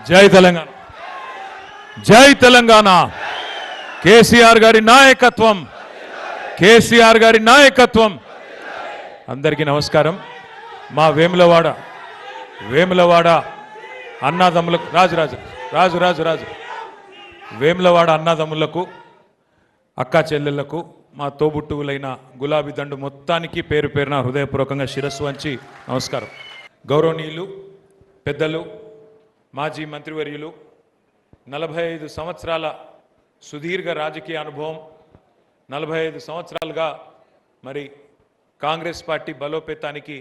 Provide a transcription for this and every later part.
జై తెలంగాణ, జై తెలంగాణ. కేసీఆర్ గారి నాయకత్వం, కేసీఆర్ గారి నాయకత్వం. అందరికీ నమస్కారం. మా వేములవాడ అన్నదమ్ములకు రాజు వేములవాడ అన్నదమ్ములకు, అక్కా చెల్లెళ్లకు, మా తోబుట్టువులైన గులాబీ దండు మొత్తానికి పేరు పేరున హృదయపూర్వకంగా శిరస్సు వంచి నమస్కారం. గౌరవనీయులు పెద్దలు, మాజీ మంత్రివర్యులు, 45 సంవత్సరాల సుదీర్ఘ రాజకీయ అనుభవం, 45 సంవత్సరాలుగా మరి కాంగ్రెస్ పార్టీ బలోపేతానికి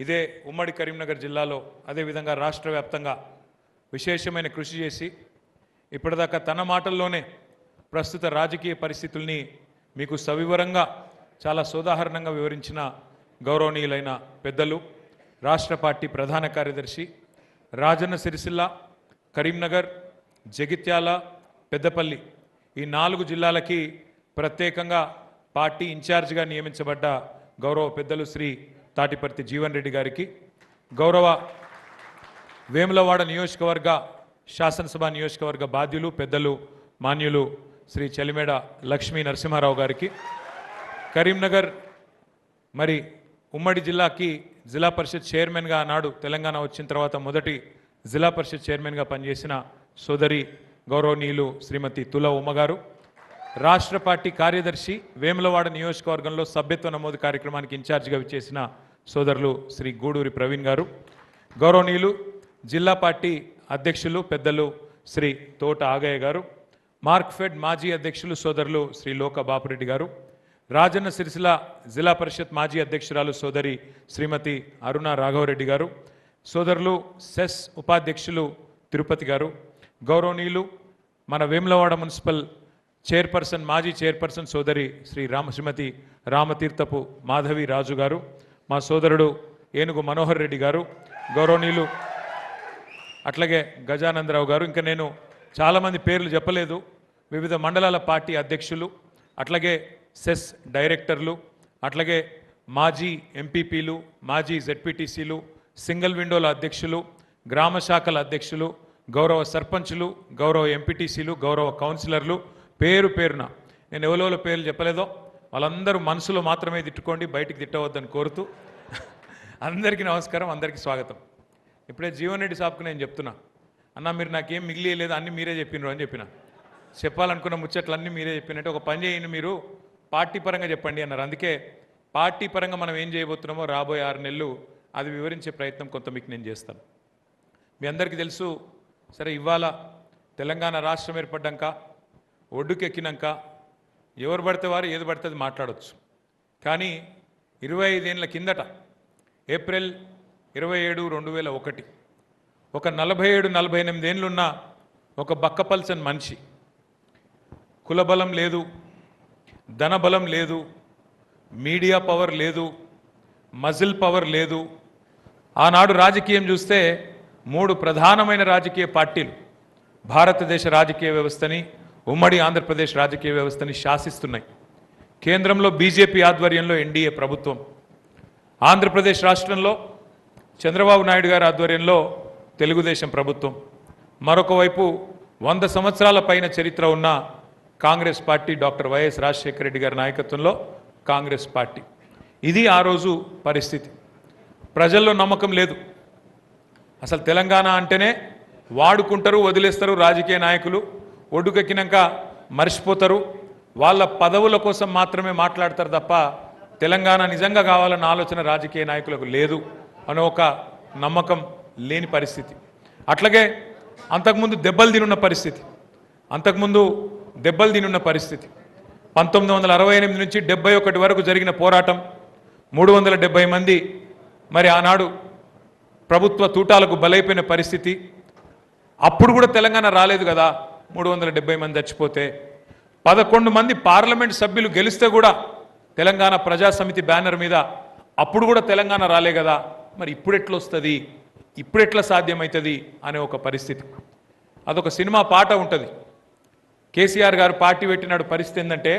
ఇదే ఉమ్మడి కరీంనగర్ జిల్లాలో అదేవిధంగా రాష్ట్ర వ్యాప్తంగా విశేషమైన కృషి చేసి ఇప్పటిదాకా తన మాటల్లోనే ప్రస్తుత రాజకీయ పరిస్థితుల్ని మీకు సవివరంగా చాలా సోదాహరణంగా వివరించిన గౌరవనీయులైన పెద్దలు, రాష్ట్ర పార్టీ ప్రధాన కార్యదర్శి, రాజన్న సిరిసిల్ల, కరీంనగర్, జగిత్యాల, పెద్దపల్లి ఈ 4 జిల్లాలకి ప్రత్యేకంగా పార్టీ ఇన్ఛార్జిగా నియమించబడ్డ గౌరవ పెద్దలు శ్రీ తాటిపర్తి జీవన్ రెడ్డి గారికి, గౌరవ వేములవాడ నియోజకవర్గ శాసనసభ నియోజకవర్గ బాధ్యులు పెద్దలు మాన్యులు శ్రీ చెలిమేడ లక్ష్మీ నరసింహారావు గారికి, కరీంనగర్ మరి ఉమ్మడి జిల్లాకి జిల్లా పరిషత్ చైర్మన్గా ఆనాడు తెలంగాణ వచ్చిన తర్వాత మొదటి జిల్లా పరిషత్ చైర్మన్గా పనిచేసిన సోదరి గౌరవనీయులు శ్రీమతి తుల ఉమ్మగారు, రాష్ట్ర పార్టీ కార్యదర్శి, వేములవాడ నియోజకవర్గంలో సభ్యత్వ నమోదు కార్యక్రమానికి ఇన్ఛార్జిగా విచ్చేసిన సోదరులు శ్రీ గూడూరి ప్రవీణ్ గారు, గౌరవనీయులు జిల్లా పార్టీ అధ్యక్షులు పెద్దలు శ్రీ తోట ఆగయ్య గారు, మార్క్ఫెడ్ మాజీ అధ్యక్షులు సోదరులు శ్రీ లోక బాపురెడ్డి గారు, రాజన్న సిరిసిల్ల జిల్లా పరిషత్ మాజీ అధ్యక్షురాలు సోదరి శ్రీమతి అరుణ రాఘవరెడ్డి గారు, సోదరులు సెస్ ఉపాధ్యక్షులు తిరుపతి గారు, గౌరవనీయులు మన వేములవాడ మున్సిపల్ చైర్పర్సన్ మాజీ చైర్పర్సన్ సోదరి శ్రీమతి రామతీర్థపు మాధవి రాజు గారు, మా సోదరుడు ఏనుగు మనోహర్ రెడ్డి గారు, గౌరవనీయులు అట్లాగే గజానందరావు గారు, ఇంకా నేను చాలామంది పేర్లు చెప్పలేదు, వివిధ మండలాల పార్టీ అధ్యక్షులు, అట్లాగే సెస్ డైరెక్టర్లు, అట్లాగే మాజీ ఎంపీపీలు, మాజీ జెడ్పీటీసీలు, సింగిల్ విండోల అధ్యక్షులు, గ్రామ శాఖల అధ్యక్షులు, గౌరవ సర్పంచులు, గౌరవ ఎంపీటీసీలు, గౌరవ కౌన్సిలర్లు, పేరు పేరున నేను ఎవరెవరో పేర్లు చెప్పలేదో వాళ్ళందరూ మనసులో మాత్రమే తిట్టుకోండి, బయటికి తిట్టవద్దని కోరుతూ అందరికీ నమస్కారం, అందరికీ స్వాగతం. ఇప్పుడే జీవన్ రెడ్డి సాబ్కు నేను చెప్తున్నా, అన్న మీరు నాకేం మిగిలియలేదు, అన్నీ మీరే చెప్పినారు అని చెప్పిన. చెప్పాలనుకున్న ముచ్చట్లన్నీ మీరే చెప్పినట్టు ఒక పని చేయండి, మీరు పార్టీ పరంగా చెప్పండి అన్నారు. అందుకే పార్టీ పరంగా మనం ఏం చేయబోతున్నామో రాబోయే 6 నెలలు అది వివరించే ప్రయత్నం కొంత మీకు నేను చేస్తాను. మీ అందరికీ తెలుసు, సరే ఇవాళ తెలంగాణ రాష్ట్రం ఏర్పడ్డాక ఒడ్డుకెక్కినాక ఎవరు పడితే వారు ఏది పడితే అది మాట్లాడవచ్చు. కానీ 25 ఏళ్ళ కిందట ఏప్రిల్ 27, 2001 ఒక 47-48 ఏళ్ళున్న ఒక బక్కపల్సన్ మనిషి, కులబలం లేదు, ధనబలం లేదు, మీడియా పవర్ లేదు, మజిల్ పవర్ లేదు. ఆనాడు రాజకీయం చూస్తే 3 ప్రధానమైన రాజకీయ పార్టీలు భారతదేశ రాజకీయ వ్యవస్థని, ఉమ్మడి ఆంధ్రప్రదేశ్ రాజకీయ వ్యవస్థని శాసిస్తున్నాయి. కేంద్రంలో బీజేపీ ఆధ్వర్యంలో ఎన్డీఏ ప్రభుత్వం, ఆంధ్రప్రదేశ్ రాష్ట్రంలో చంద్రబాబు నాయుడు గారి ఆధ్వర్యంలో తెలుగుదేశం ప్రభుత్వం, మరొక వైపు 100 సంవత్సరాల పైన చరిత్ర ఉన్న Congress party, doctor YS Rajasekhara Reddy గారి నాయకత్వంలో కాంగ్రెస్ పార్టీ. ఇది ఆ రోజు పరిస్థితి. ప్రజల్లో నమ్మకం లేదు. అసలు తెలంగాణ అంటేనే వాడుకుంటారు, వదిలేస్తారు రాజకీయ నాయకులు, ఒడ్డుకెక్కినాక మర్చిపోతారు, వాళ్ళ పదవుల కోసం మాత్రమే మాట్లాడతారు తప్ప తెలంగాణ నిజంగా కావాలన్న ఆలోచన రాజకీయ నాయకులకు లేదు అనే ఒక నమ్మకం లేని పరిస్థితి. అట్లాగే అంతకుముందు దెబ్బలు తినున్న పరిస్థితి. 1968 నుంచి 71 వరకు జరిగిన పోరాటం, 370 మంది మరి ఆనాడు ప్రభుత్వ తూటాలకు బలైపోయిన పరిస్థితి. అప్పుడు కూడా తెలంగాణ రాలేదు కదా, 370 మంది చచ్చిపోతే. 11 మంది పార్లమెంట్ సభ్యులు గెలిస్తే కూడా తెలంగాణ ప్రజాసమితి బ్యానర్ మీద అప్పుడు కూడా తెలంగాణ రాలే కదా, మరి ఇప్పుడు ఎట్లా వస్తుంది, ఇప్పుడు ఎట్లా సాధ్యమవుతుంది అనే ఒక పరిస్థితి. అదొక సినిమా పాట ఉంటుంది. కేసీఆర్ గారు పార్టీ పెట్టినాడు పరిస్థితి ఏంటంటే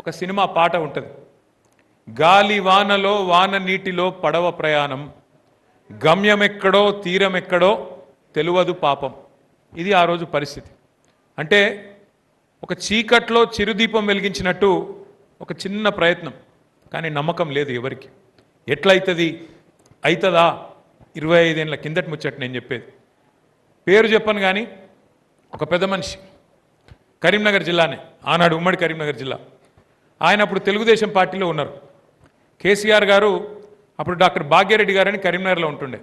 ఒక సినిమా పాట ఉంటుంది. గాలి వానలో వాన నీటిలో పడవ ప్రయాణం, గమ్యమెక్కడో తీరమెక్కడో తెలియదు పాపం. ఇది ఆ రోజు పరిస్థితి. అంటే ఒక చీకట్లో చిరుదీపం వెలిగించినట్టు ఒక చిన్న ప్రయత్నం, కానీ నమ్మకం లేదు ఎవరికి. ఎట్లయితుంది, అవుతుందా? 25 ఏళ్ళ కిందటి ముచ్చట నేను చెప్పేది. పేరు చెప్పను కానీ ఒక పెద్ద మనిషి, కరీంనగర్ జిల్లానే, ఆనాడు ఉమ్మడి కరీంనగర్ జిల్లా. ఆయన అప్పుడు తెలుగుదేశం పార్టీలో ఉన్నారు. కేసీఆర్ గారు అప్పుడు డాక్టర్ భాగ్యరెడ్డి గారని కరీంనగర్లో ఉంటుండే.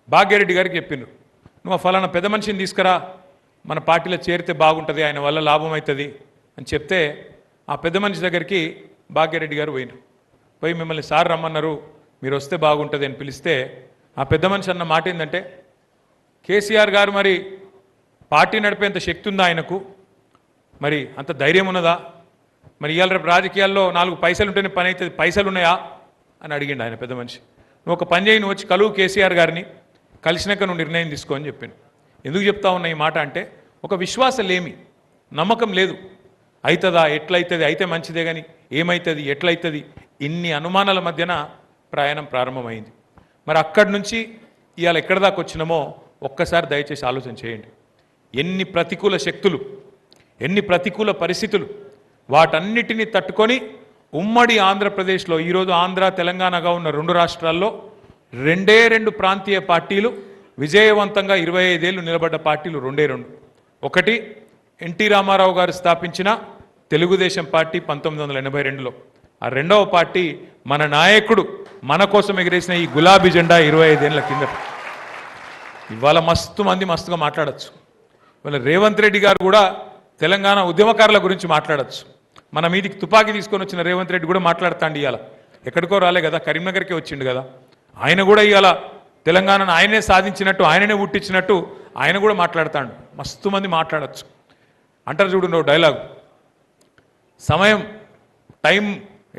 భాగ్యరెడ్డి గారికి చెప్పిండ్రు, నువ్వు ఫలానా పెద్ద మనిషిని తీసుకురా, మన పార్టీలో చేరితే బాగుంటుంది, ఆయన వల్ల లాభం అవుతుంది అని చెప్తే ఆ పెద్ద మనిషి దగ్గరికి భాగ్యరెడ్డి గారు పోయినారు. పోయి మిమ్మల్ని సార్ రమ్మన్నారు, మీరు వస్తే బాగుంటుంది అని పిలిస్తే ఆ పెద్ద మనిషి అన్న మాట ఏంటంటే, కేసీఆర్ గారు మరి పార్టీ నడిపేంత శక్తి ఉందా ఆయనకు, మరి అంత ధైర్యం ఉన్నదా, మరి ఇవాళ రేపు రాజకీయాల్లో 4 పైసలు ఉంటేనే పని అవుతుంది, పైసలు ఉన్నాయా అని అడిగిండు ఆయన పెద్ద మనిషి. నువ్వు ఒక పని చేయి, నువ్వు వచ్చి కలువు కేసీఆర్ గారిని, కలిసినాక నువ్వు నిర్ణయం తీసుకో అని చెప్పాను. ఎందుకు చెప్తా ఉన్నా ఈ మాట అంటే, ఒక విశ్వాసం లేమి, నమ్మకం లేదు. అవుతుందా, ఎట్లయితుంది, అయితే మంచిదే కానీ ఏమవుతుంది, ఎట్లయితుంది, ఇన్ని అనుమానాల మధ్యన ప్రయాణం ప్రారంభమైంది. మరి అక్కడి నుంచి ఇవాళ ఎక్కడి దాకా వచ్చినామో ఒక్కసారి దయచేసి ఆలోచన చేయండి. ఎన్ని ప్రతికూల శక్తులు, ఎన్ని ప్రతికూల పరిస్థితులు, వాటన్నిటినీ తట్టుకొని ఉమ్మడి ఆంధ్రప్రదేశ్లో ఈరోజు ఆంధ్ర తెలంగాణగా ఉన్న 2 రాష్ట్రాల్లో 2 ప్రాంతీయ పార్టీలు విజయవంతంగా 25 ఏళ్ళు నిలబడ్డ పార్టీలు 2. ఒకటి ఎన్టీ రామారావు గారు స్థాపించిన తెలుగుదేశం పార్టీ 1982లో, ఆ రెండవ పార్టీ మన నాయకుడు మన కోసం ఎగిరేసిన ఈ గులాబీ జెండా 25 ఏళ్ళ కిందట. ఇవాళ మస్తు మంది మస్తుగా మాట్లాడచ్చు. ఇవాళ రేవంత్ రెడ్డి గారు కూడా తెలంగాణ ఉద్యమకారుల గురించి మాట్లాడచ్చు. మన మీదికి తుపాకీ తీసుకొని వచ్చిన రేవంత్ రెడ్డి కూడా మాట్లాడుతాండి. ఇవాళ ఎక్కడికో రాలే కదా, కరీంనగర్కే వచ్చిండు కదా. ఆయన కూడా ఇవాళ తెలంగాణను ఆయనే సాధించినట్టు, ఆయననే పుట్టించినట్టు ఆయన కూడా మాట్లాడతాడు. మస్తు మంది మాట్లాడచ్చు. అంటారు చూడు డైలాగ్, సమయం టైం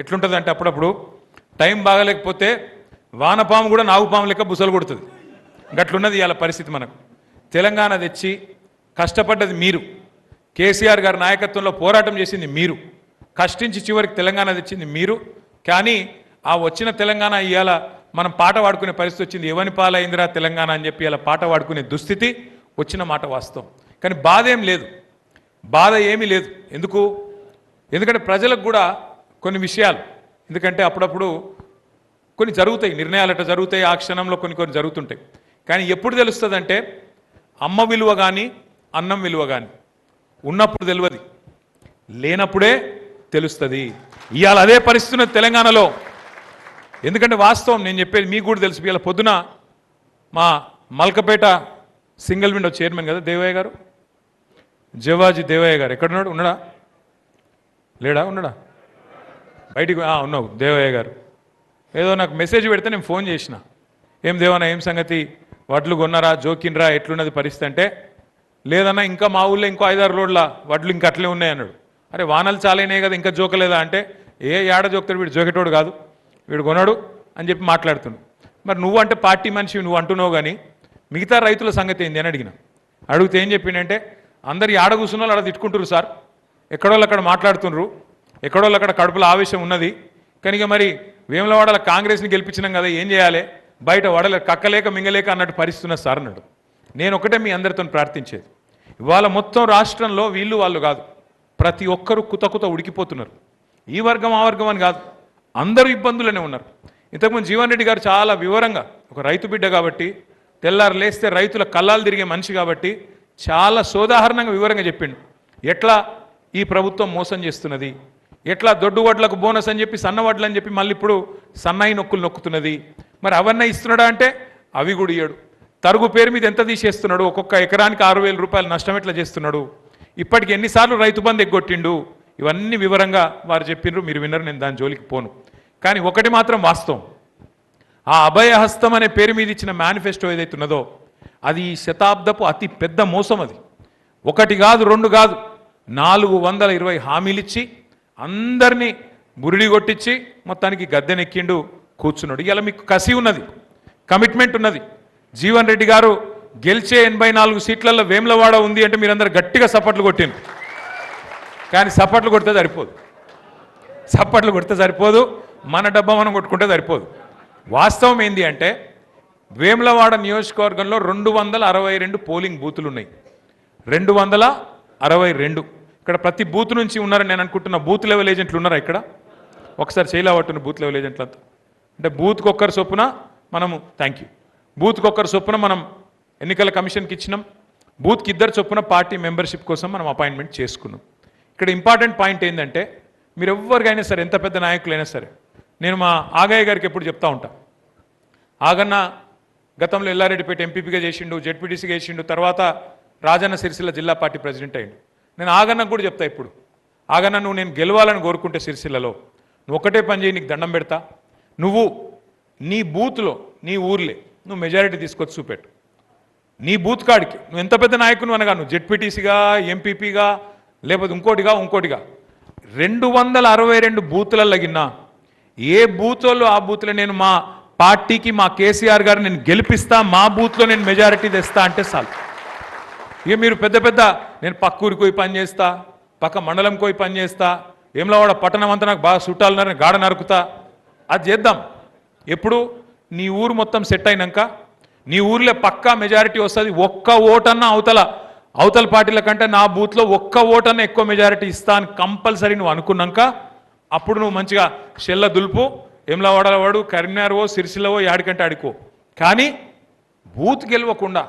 ఎట్లుంటుంది అంటే అప్పుడప్పుడు టైం బాగలేకపోతే వానపాము కూడా నాగుపాము లెక్క బుసలు కొడుతుంది. గట్లున్నది ఇవాళ పరిస్థితి. మనకు తెలంగాణ తెచ్చి కష్టపడ్డది మీరు, కేసీఆర్ గారి నాయకత్వంలో పోరాటం చేసింది మీరు, కష్టించి చివరికి తెలంగాణ తెచ్చింది మీరు. కానీ ఆ వచ్చిన తెలంగాణ ఇవాళ మనం పాట పాడుకునే పరిస్థితి వచ్చింది. ఎవని పాలైందిరా తెలంగాణ అని చెప్పి ఇలా పాట పాడుకునే దుస్థితి వచ్చిన మాట వాస్తవం. కానీ బాధ ఏం లేదు, బాధ ఏమీ లేదు. ఎందుకంటే ప్రజలకు కూడా కొన్ని విషయాలు, ఎందుకంటే అప్పుడప్పుడు కొన్ని జరుగుతాయి, నిర్ణయాలు అట్లా జరుగుతాయి, ఆ క్షణంలో కొన్ని జరుగుతుంటాయి. కానీ ఎప్పుడు తెలుస్తుందంటే అమ్మ విలువ కానీ అన్నం విలువ కానీ ఉన్నప్పుడు తెలియదు, లేనప్పుడే తెలుస్తుంది. ఇవాళ అదే పరిస్థితి ఉన్నది తెలంగాణలో. ఎందుకంటే వాస్తవం నేను చెప్పేది మీకు కూడా తెలుసు. ఇవాళ పొద్దున మా మల్కపేట సింగిల్ విండో చైర్మన్ కదా దేవయ్య గారు, జవాజీ దేవయ్య గారు ఎక్కడున్నాడు, ఉన్నాడా లేడా, ఉన్నాడా, బయటికి ఉన్నావు దేవయ్య గారు. ఏదో నాకు మెసేజ్ పెడితే నేను ఫోన్ చేసిన, ఏం దేవన్నా ఏం సంగతి, వడ్లు కొన్నారా, జోకినరా, ఎట్లున్నది పరిస్థితి అంటే, లేదన్నా ఇంకా మా ఊళ్ళో ఇంకో 5-6 రోడ్ల వడ్లు ఇంకా అట్లే ఉన్నాయి అన్నాడు. అరే వానలు చాలైనాయి కదా ఇంకా జోకలేదా అంటే, ఏడ జోకుతాడు వీడు, జోకేటోడు కాదు వీడు కొన్నాడు అని చెప్పి మాట్లాడుతున్నాడు. మరి నువ్వు అంటే పార్టీ మనిషి నువ్వు అంటున్నావు, కానీ మిగతా రైతుల సంగతి ఏంది అని అడిగితే ఏం చెప్పిండంటే, అందరు ఆడ కూర్చున్న వాళ్ళు ఆడ తిట్టుకుంటారు సార్, ఎక్కడోళ్ళు అక్కడ మాట్లాడుతున్నారు, ఎక్కడోళ్ళు అక్కడ కడుపులో ఆవేశం ఉన్నది, కనుక మరి వేములవాడల కాంగ్రెస్ని గెలిపించినాం కదా ఏం చేయాలి, బయట వడలే కక్కలేక మింగలేక అన్నట్టు పరిస్థితున్న సార్ అన్నాడు. నేను ఒకటే మీ అందరితో ప్రార్థించేది, ఇవాళ మొత్తం రాష్ట్రంలో వీళ్ళు వాళ్ళు కాదు, ప్రతి ఒక్కరూ కుత ఉడికిపోతున్నారు. ఈ వర్గం ఆ వర్గం అని కాదు, అందరూ ఇబ్బందులనే ఉన్నారు. ఇంతకుముందు జీవన్ రెడ్డి గారు చాలా వివరంగా, ఒక రైతు బిడ్డ కాబట్టి, తెల్లారు లేస్తే రైతుల కళ్ళాలు తిరిగే మనిషి కాబట్టి చాలా సోదాహరణంగా వివరంగా చెప్పిండు. ఎట్లా ఈ ప్రభుత్వం మోసం చేస్తున్నది, ఎట్లా దొడ్డు వడ్లకు బోనస్ అని చెప్పి సన్న వడ్లు అని చెప్పి మళ్ళీ ఇప్పుడు సన్నాయి నొక్కులు నొక్కుతున్నది. మరి అవన్నీ ఇస్తున్నాడా అంటే అవి కూడా ఇయ్యడు. తరుగు పేరు మీద ఎంత తీసేస్తున్నాడు, ఒక్కొక్క ఎకరానికి 6,000 రూపాయలు నష్టం ఎట్లా చేస్తున్నాడు, ఇప్పటికి ఎన్నిసార్లు రైతు బంధు ఎగ్గొట్టిండు, ఇవన్నీ వివరంగా వారు చెప్పిండ్రు, మీరు విన్నరు, నేను దాని జోలికి పోను. కానీ ఒకటి మాత్రం వాస్తవం, ఆ అభయహస్తం అనే పేరు మీద ఇచ్చిన మేనిఫెస్టో ఏదైతే ఉన్నదో అది ఈ శతాబ్దపు అతి పెద్ద మోసం. అది 1 కాదు 2 కాదు 420 హామీలు ఇచ్చి అందరినీ బురిడి కొట్టించి మొత్తానికి గద్దెనెక్కిండు, కూర్చున్నాడు. ఇలా మీకు కసి ఉన్నది, కమిట్మెంట్ ఉన్నది. జీవన్ రెడ్డి గారు గెలిచే 84 సీట్లలో వేములవాడ ఉంది అంటే మీరందరూ గట్టిగా సపోర్ట్లు కొట్టిండ్రు. కానీ సపోర్ట్లు కొడితే సరిపోదు, మన డబ్బా మనం కొట్టుకుంటే సరిపోదు. వాస్తవం ఏంది అంటే వేములవాడ నియోజకవర్గంలో 262 పోలింగ్ బూతులు ఉన్నాయి. 262. ఇక్కడ ప్రతి బూత్ నుంచి ఉన్నారని నేను అనుకుంటున్నా. బూత్ లెవెల్ ఏజెంట్లు ఉన్నారా ఇక్కడ? ఒకసారి చేయలేవట్టున్న బూత్ లెవెల్ ఏజెంట్లంతా. అంటే బూత్కి ఒక్కరి చొప్పున మనము బూత్కి ఒక్కరి చొప్పున మనం ఎన్నికల కమిషన్కి ఇచ్చినాం. బూత్కి 2 చొప్పున పార్టీ మెంబర్షిప్ కోసం మనం అపాయింట్మెంట్ చేసుకున్నాం. ఇక్కడ ఇంపార్టెంట్ పాయింట్ ఏంటంటే మీరు ఎవరికైనా సరే, ఎంత పెద్ద నాయకులైనా సరే, నేను మా ఆగయ్య గారికి ఎప్పుడు చెప్తా ఉంటా. ఆగన్న గతంలో ఎల్లారెడ్డిపేట ఎంపీపీగా చేసిండు, జెడ్పీటీసీగా చేసిండు, తర్వాత రాజన్న సిరిసిల్ల జిల్లా పార్టీ ప్రెసిడెంట్ అయ్యిండు. నేను ఆగన్నకు కూడా చెప్తా ఇప్పుడు, ఆగన్న నువ్వు నేను గెలవాలని కోరుకుంటే సిరిసిల్లలో నువ్వు ఒకటే పని చేయి, నీకు దండం పెడతా, నువ్వు నీ బూత్లో నీ ఊర్లే నువ్వు మెజారిటీ తీసుకొచ్చి చూపెట్టు. నీ బూత్ కాడికి నువ్వు ఎంత పెద్ద నాయకును అనగా, నువ్వు జెడ్పీటీసీగా, ఎంపీపీగా, లేకపోతే ఇంకోటిగా 262 బూతులలో గిన్నా ఏ బూత్లో ఆ బూత్లో నేను మా పార్టీకి, మా కేసీఆర్ గారు నేను గెలిపిస్తా, మా బూత్లో నేను మెజారిటీ తెస్తా అంటే చాలు. ఇక మీరు పెద్ద నేను పక్క ఊరికి పోయి పని చేస్తా, పక్క మండలంకి పోయి పని చేస్తా, వేములవాడ పట్టణం అంతా నాకు బాగా చుట్టాలన్నారని గాడ నరుకుతా, అది చేద్దాం. ఎప్పుడు నీ ఊరు మొత్తం సెట్ అయినాక నీ ఊర్లో పక్కా మెజారిటీ వస్తుంది. ఒక్క ఓటన్నా అవతల పార్టీల కంటే నా బూత్లో ఒక్క ఓటన్నా ఎక్కువ మెజారిటీ ఇస్తా అని కంపల్సరీ నువ్వు అనుకున్నాక అప్పుడు నువ్వు మంచిగా షెల్ల దులుపు, వేములవాడలో వాడు, కరీంనగర్వో, సిరిసిల్లవో, యాడికంటే ఆడుకో. కానీ బూత్ గెలవకుండా,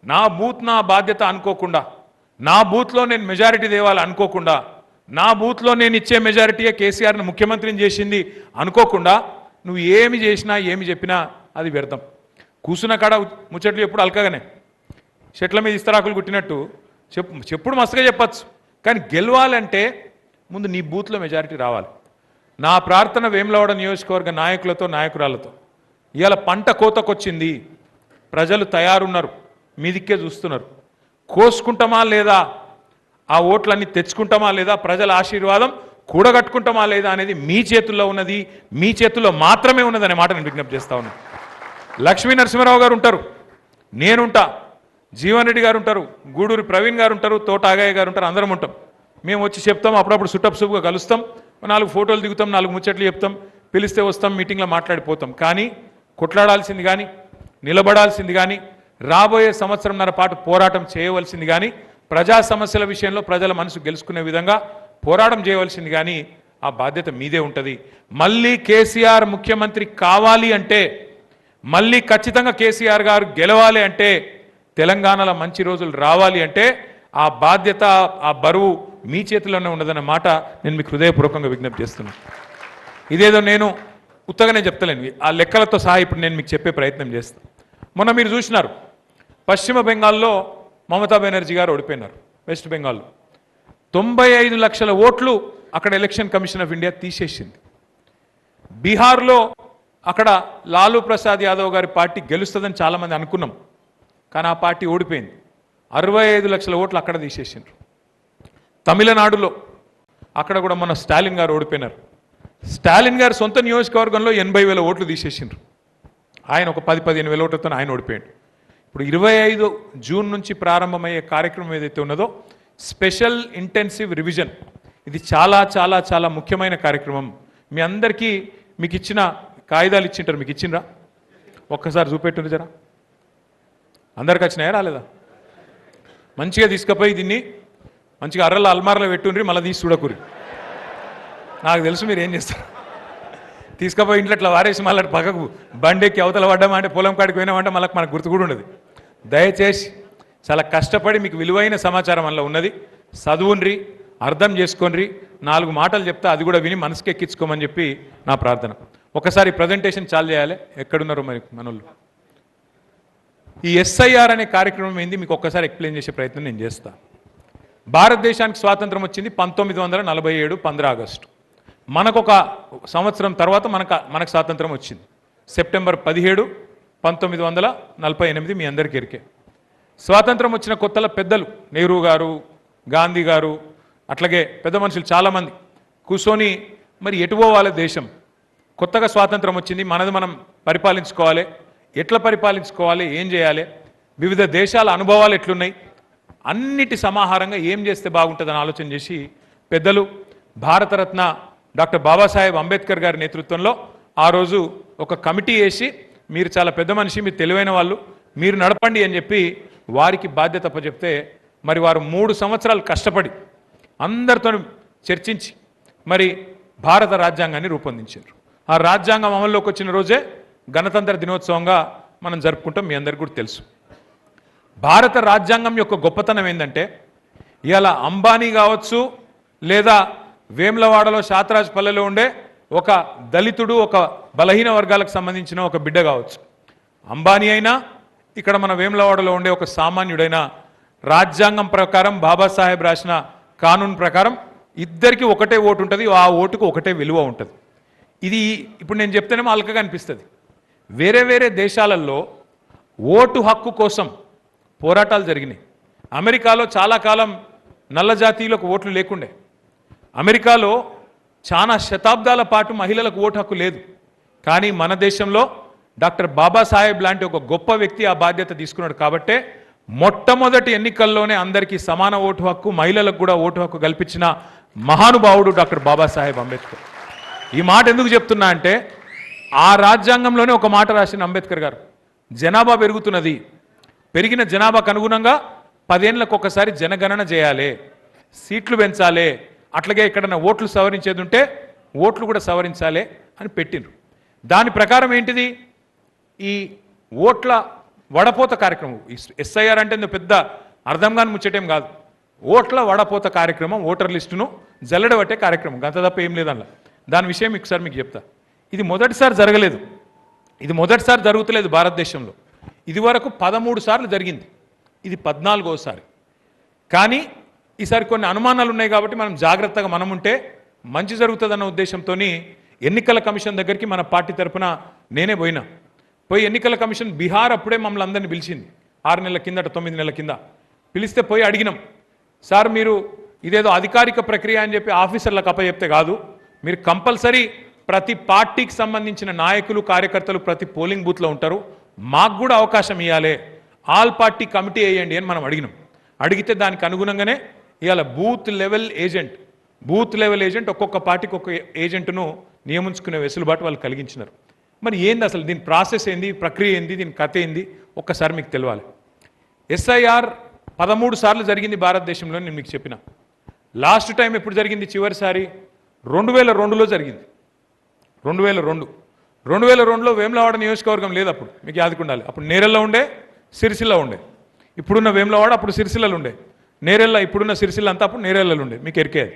నా బూత్ నా బాధ్యత అనుకోకుండా, నా బూత్లో నేను మెజారిటీ తేవాలి అనుకోకుండా, నా బూత్లో నేను ఇచ్చే మెజారిటీయే కేసీఆర్ని ముఖ్యమంత్రిని చేసింది అనుకోకుండా నువ్వు ఏమి చేసినా ఏమి చెప్పినా అది వ్యర్థం. కూసున్న కాడ ముచ్చట్లు ఎప్పుడు అల్కగానే, చెట్ల మీద ఇస్తరాకులు కుట్టినట్టు చెప్పుడు మస్తుగా చెప్పచ్చు. కానీ గెలవాలంటే ముందు నీ బూత్లో మెజారిటీ రావాలి. నా ప్రార్థన వేములవాడ నియోజకవర్గ నాయకులతో, నాయకురాలతో, ఇవాళ పంట కోతకొచ్చింది, ప్రజలు తయారున్నారు, మీదిక్కే చూస్తున్నారు. కోసుకుంటామా లేదా, ఆ ఓట్లన్నీ తెచ్చుకుంటామా లేదా, ప్రజల ఆశీర్వాదం కూడగట్టుకుంటామా లేదా అనేది మీ చేతుల్లో ఉన్నది, మీ చేతుల్లో మాత్రమే ఉన్నదనే మాట నేను విజ్ఞప్తి చేస్తా ఉన్నాను. లక్ష్మీ నరసింహారావు గారు ఉంటారు, నేనుంటా, జీవన్ రెడ్డి గారు ఉంటారు, గూడూరు ప్రవీణ్ గారు ఉంటారు, తోట ఆగయ్య గారు ఉంటారు, అందరం ఉంటాం. మేము వచ్చి చెప్తాం, అప్పుడప్పుడు సుట్టపుసుగా కలుస్తాం, 4 ఫోటోలు దిగుతాం, 4 ముచ్చట్లు చెప్తాం, పిలిస్తే వస్తాం, మీటింగ్లో మాట్లాడిపోతాం. కానీ కొట్లాడాల్సింది కానీ, నిలబడాల్సింది కానీ, రాబోయే సంవత్సరంన్నర పాటు పోరాటం చేయవలసింది కానీ, ప్రజా సమస్యల విషయంలో ప్రజల మనసు గెలుచుకునే విధంగా పోరాటం చేయవలసింది కానీ ఆ బాధ్యత మీదే ఉంటుంది. మళ్ళీ కేసీఆర్ ముఖ్యమంత్రి కావాలి అంటే, మళ్ళీ ఖచ్చితంగా కేసీఆర్ గారు గెలవాలి అంటే, తెలంగాణలో మంచి రోజులు రావాలి అంటే ఆ బాధ్యత, ఆ బరువు మీ చేతిలోనే ఉండదన్న మాట నేను మీకు హృదయపూర్వకంగా విజ్ఞప్తి చేస్తున్నాను. ఇదేదో నేను ఉత్తగానే చెప్తలేను, ఆ లెక్కలతో సహా ఇప్పుడు నేను మీకు చెప్పే ప్రయత్నం చేస్తాను. మొన్న మీరు చూసినారు, పశ్చిమ బెంగాల్లో మమతా బెనర్జీ గారు ఓడిపోయినారు. వెస్ట్ బెంగాల్లో 95 లక్షల ఓట్లు అక్కడ ఎలక్షన్ కమిషన్ ఆఫ్ ఇండియా తీసేసింది. బీహార్లో అక్కడ లాలూ ప్రసాద్ యాదవ్ గారి పార్టీ గెలుస్తుందని చాలామంది అనుకున్నాం, కానీ ఆ పార్టీ ఓడిపోయింది. 65 లక్షల ఓట్లు అక్కడ తీసేసిండ్రు. తమిళనాడులో అక్కడ కూడా మన స్టాలిన్ గారు ఓడిపోయినారు. స్టాలిన్ గారు సొంత నియోజకవర్గంలో 80,000 ఓట్లు తీసేసిండ్రు. ఆయన ఒక 10-15 వేల ఓట్లతో ఆయన ఓడిపోయాడు. ఇప్పుడు 25 జూన్ నుంచి ప్రారంభమయ్యే కార్యక్రమం ఏదైతే ఉన్నదో స్పెషల్ ఇంటెన్సివ్ రివిజన్, ఇది చాలా చాలా చాలా ముఖ్యమైన కార్యక్రమం. మీ అందరికీ మీకు ఇచ్చిన కాగితాలు ఇచ్చింటారు, మీకు ఇచ్చిండ్రా? ఒక్కసారి చూపెట్టుండి జరా. అందరికి వచ్చినాయా రాలేదా? మంచిగా తీసుకుపోయి దీన్ని మంచిగా అర్రల అల్మార్లో పెట్టుండ్రి, మళ్ళీ తీసి చూడకూరి. నాకు తెలుసు మీరు ఏం చేస్తారు. తీసుకుపోయి ఇంట్లో ఇట్లా వారేసి మళ్ళీ పక్కకు బండెక్కి అవతల పడ్డామంటే, పొలం కాడికి పోయినామంటే మళ్ళీ మనకు గుర్తు కూడా ఉండదు. దయచేసి చాలా కష్టపడి మీకు విలువైన సమాచారం అందులో ఉన్నది, చదువుండ్రి, అర్థం చేసుకోండి, 4 మాటలు చెప్తా అది కూడా విని మనసుకి ఎక్కించుకోమని చెప్పి నా ప్రార్థన. ఒకసారి ప్రజెంటేషన్ చాలు చేయాలి, ఎక్కడున్నారో మరి మనోళ్ళు. ఈ ఎస్ఐఆర్ అనే కార్యక్రమం ఏంది మీకు ఒక్కసారి ఎక్స్ప్లెయిన్ చేసే ప్రయత్నం నేను చేస్తా. భారతదేశానికి స్వాతంత్రం వచ్చింది 1947 15 ఆగస్టు. మనకొక సంవత్సరం తర్వాత మనకు స్వాతంత్రం వచ్చింది సెప్టెంబర్ 17 1948. మీ అందరికీ ఎరికే. స్వాతంత్రం వచ్చిన కొత్తల పెద్దలు నెహ్రూ గారు, గాంధీ గారు, అట్లాగే పెద్ద మనుషులు చాలామంది కూర్చొని మరి ఎటు పోవాలి దేశం, కొత్తగా స్వాతంత్రం వచ్చింది, మనది మనం పరిపాలించుకోవాలి, ఎట్లా పరిపాలించుకోవాలి, ఏం చేయాలి, వివిధ దేశాల అనుభవాలు ఎట్లున్నాయి, అన్నిటి సమాహారంగా ఏం చేస్తే బాగుంటుందని ఆలోచన చేసి పెద్దలు భారతరత్న డాక్టర్ బాబాసాహెబ్ అంబేద్కర్ గారి నేతృత్వంలో ఆ రోజు ఒక కమిటీ వేసి మీరు చాలా పెద్ద మనిషి, మీరు తెలివైన వాళ్ళు, మీరు నడపండి అని చెప్పి వారికి బాధ్యత అప్పచెప్తే మరి వారు 3 సంవత్సరాలు కష్టపడి అందరితో చర్చించి మరి భారత రాజ్యాంగాన్ని రూపొందించారు. ఆ రాజ్యాంగం అమల్లోకి వచ్చిన రోజే గణతంత్ర దినోత్సవంగా మనం జరుపుకుంటాం. మీ అందరికీ కూడా తెలుసు. భారత రాజ్యాంగం యొక్క గొప్పతనం ఏంటంటే ఇవాళ అంబానీ కావచ్చు, లేదా వేములవాడలో శాతరాజ్ పల్లెలో ఉండే ఒక దళితుడు, ఒక బలహీన వర్గాలకు సంబంధించిన ఒక బిడ్డ కావచ్చు, అంబానీ అయినా ఇక్కడ మన వేములవాడలో ఉండే ఒక సామాన్యుడైన రాజ్యాంగం ప్రకారం బాబాసాహెబ్ రాసిన కానూన్ ప్రకారం ఇద్దరికి ఒకటే ఓటు ఉంటుంది. ఆ ఓటుకు ఒకటే విలువ ఉంటుంది. ఇది ఇప్పుడు నేను చెప్తేనేమో అల్కగా అనిపిస్తుంది. వేరే వేరే దేశాలలో ఓటు హక్కు కోసం పోరాటాలు జరిగినాయి. అమెరికాలో చాలా కాలం నల్ల జాతీయులకు ఓట్లు లేకుండే. అమెరికాలో చాలా శతాబ్దాల పాటు మహిళలకు ఓటు హక్కు లేదు. కానీ మన దేశంలో డాక్టర్ బాబాసాహెబ్ లాంటి ఒక గొప్ప వ్యక్తి ఆ బాధ్యత తీసుకున్నాడు. కాబట్టే మొట్టమొదటి ఎన్నికల్లోనే అందరికీ సమాన ఓటు హక్కు, మహిళలకు కూడా ఓటు హక్కు కల్పించిన మహానుభావుడు డాక్టర్ బాబాసాహెబ్ అంబేద్కర్. ఈ మాట ఎందుకు చెప్తున్నా అంటే ఆ రాజ్యాంగంలోనే ఒక మాట రాసిన అంబేద్కర్ గారు, జనాభా పెరుగుతున్నది, పెరిగిన జనాభాకు అనుగుణంగా 10 ఏళ్లకు ఒకసారి జనగణన చేయాలి, సీట్లు పెంచాలి, అట్లాగే ఎక్కడన్నా ఓట్లు సవరించేది ఉంటే ఓట్లు కూడా సవరించాలి అని పెట్టిండ్రు. దాని ప్రకారం ఏంటిది, ఈ ఓట్ల వడపోత కార్యక్రమం, ఎస్ఐఆర్ అంటే పెద్ద అర్థం కాని ముచ్చటేం కాదు. ఓట్ల వడపోత కార్యక్రమం, ఓటర్ లిస్టును జల్లెడబట్టే కార్యక్రమం, గంత తప్ప ఏం లేదన్న. దాని విషయం ఒకసారి మీకు చెప్తా. ఇది మొదటిసారి జరగలేదు, ఇది మొదటిసారి జరుగుతలేదు భారతదేశంలో. ఇది వరకు 13 సార్లు జరిగింది, ఇది 14వసారి. కానీ ఈసారి కొన్ని అనుమానాలు ఉన్నాయి కాబట్టి మనం జాగ్రత్తగా మనం ఉంటే మంచి జరుగుతుందన్న ఉద్దేశంతో ఎన్నికల కమిషన్ దగ్గరికి మన పార్టీ తరఫున నేనే పోయి ఎన్నికల కమిషన్ బీహార్ అప్పుడే మమ్మల్ని అందరినీ పిలిచింది. 6 నెలల కిందట, 9 నెలల కింద పిలిస్తే పోయి అడిగినాం, సార్ మీరు ఇదేదో అధికారిక ప్రక్రియ అని చెప్పి ఆఫీసర్లకు అప్పచెప్తే కాదు, మీరు కంపల్సరీ ప్రతి పార్టీకి సంబంధించిన నాయకులు, కార్యకర్తలు ప్రతి పోలింగ్ బూత్లో ఉంటారు, మాకు కూడా అవకాశం ఇవ్వాలి, ఆల్ పార్టీ కమిటీ వేయండి అని మనం అడిగినాం. అడిగితే దానికి అనుగుణంగానే ఇవాళ బూత్ లెవెల్ ఏజెంట్ ఒక్కొక్క పార్టీకి ఒక్కొక్క ఏజెంట్ను నియమించుకునే వెసులుబాటు వాళ్ళు కలిగించినారు. మరి ఏంది అసలు దీని ప్రాసెస్ ఏంది, ప్రక్రియ ఏంది, దీని కథ ఏంది ఒక్కసారి మీకు తెలియాలి. ఎస్ఐఆర్ 13 సార్లు జరిగింది భారతదేశంలో. నేను మీకు చెప్పిన లాస్ట్ టైం ఎప్పుడు జరిగింది, చివరిసారి 2002లో జరిగింది. 2002లో వేములవాడ నియోజకవర్గం లేదు, అప్పుడు మీకు యాదకుండాలి. అప్పుడు నేరెళ్ళ ఉండే, సిరిసిల్ల ఉండే. ఇప్పుడున్న వేములవాడ అప్పుడు సిరిసిల్లలు ఉండే, నేరెళ్ళ ఇప్పుడున్న సిరిసిల్ల అంతా అప్పుడు నేరెళ్ళలు ఉండే, మీకు ఎరికేది.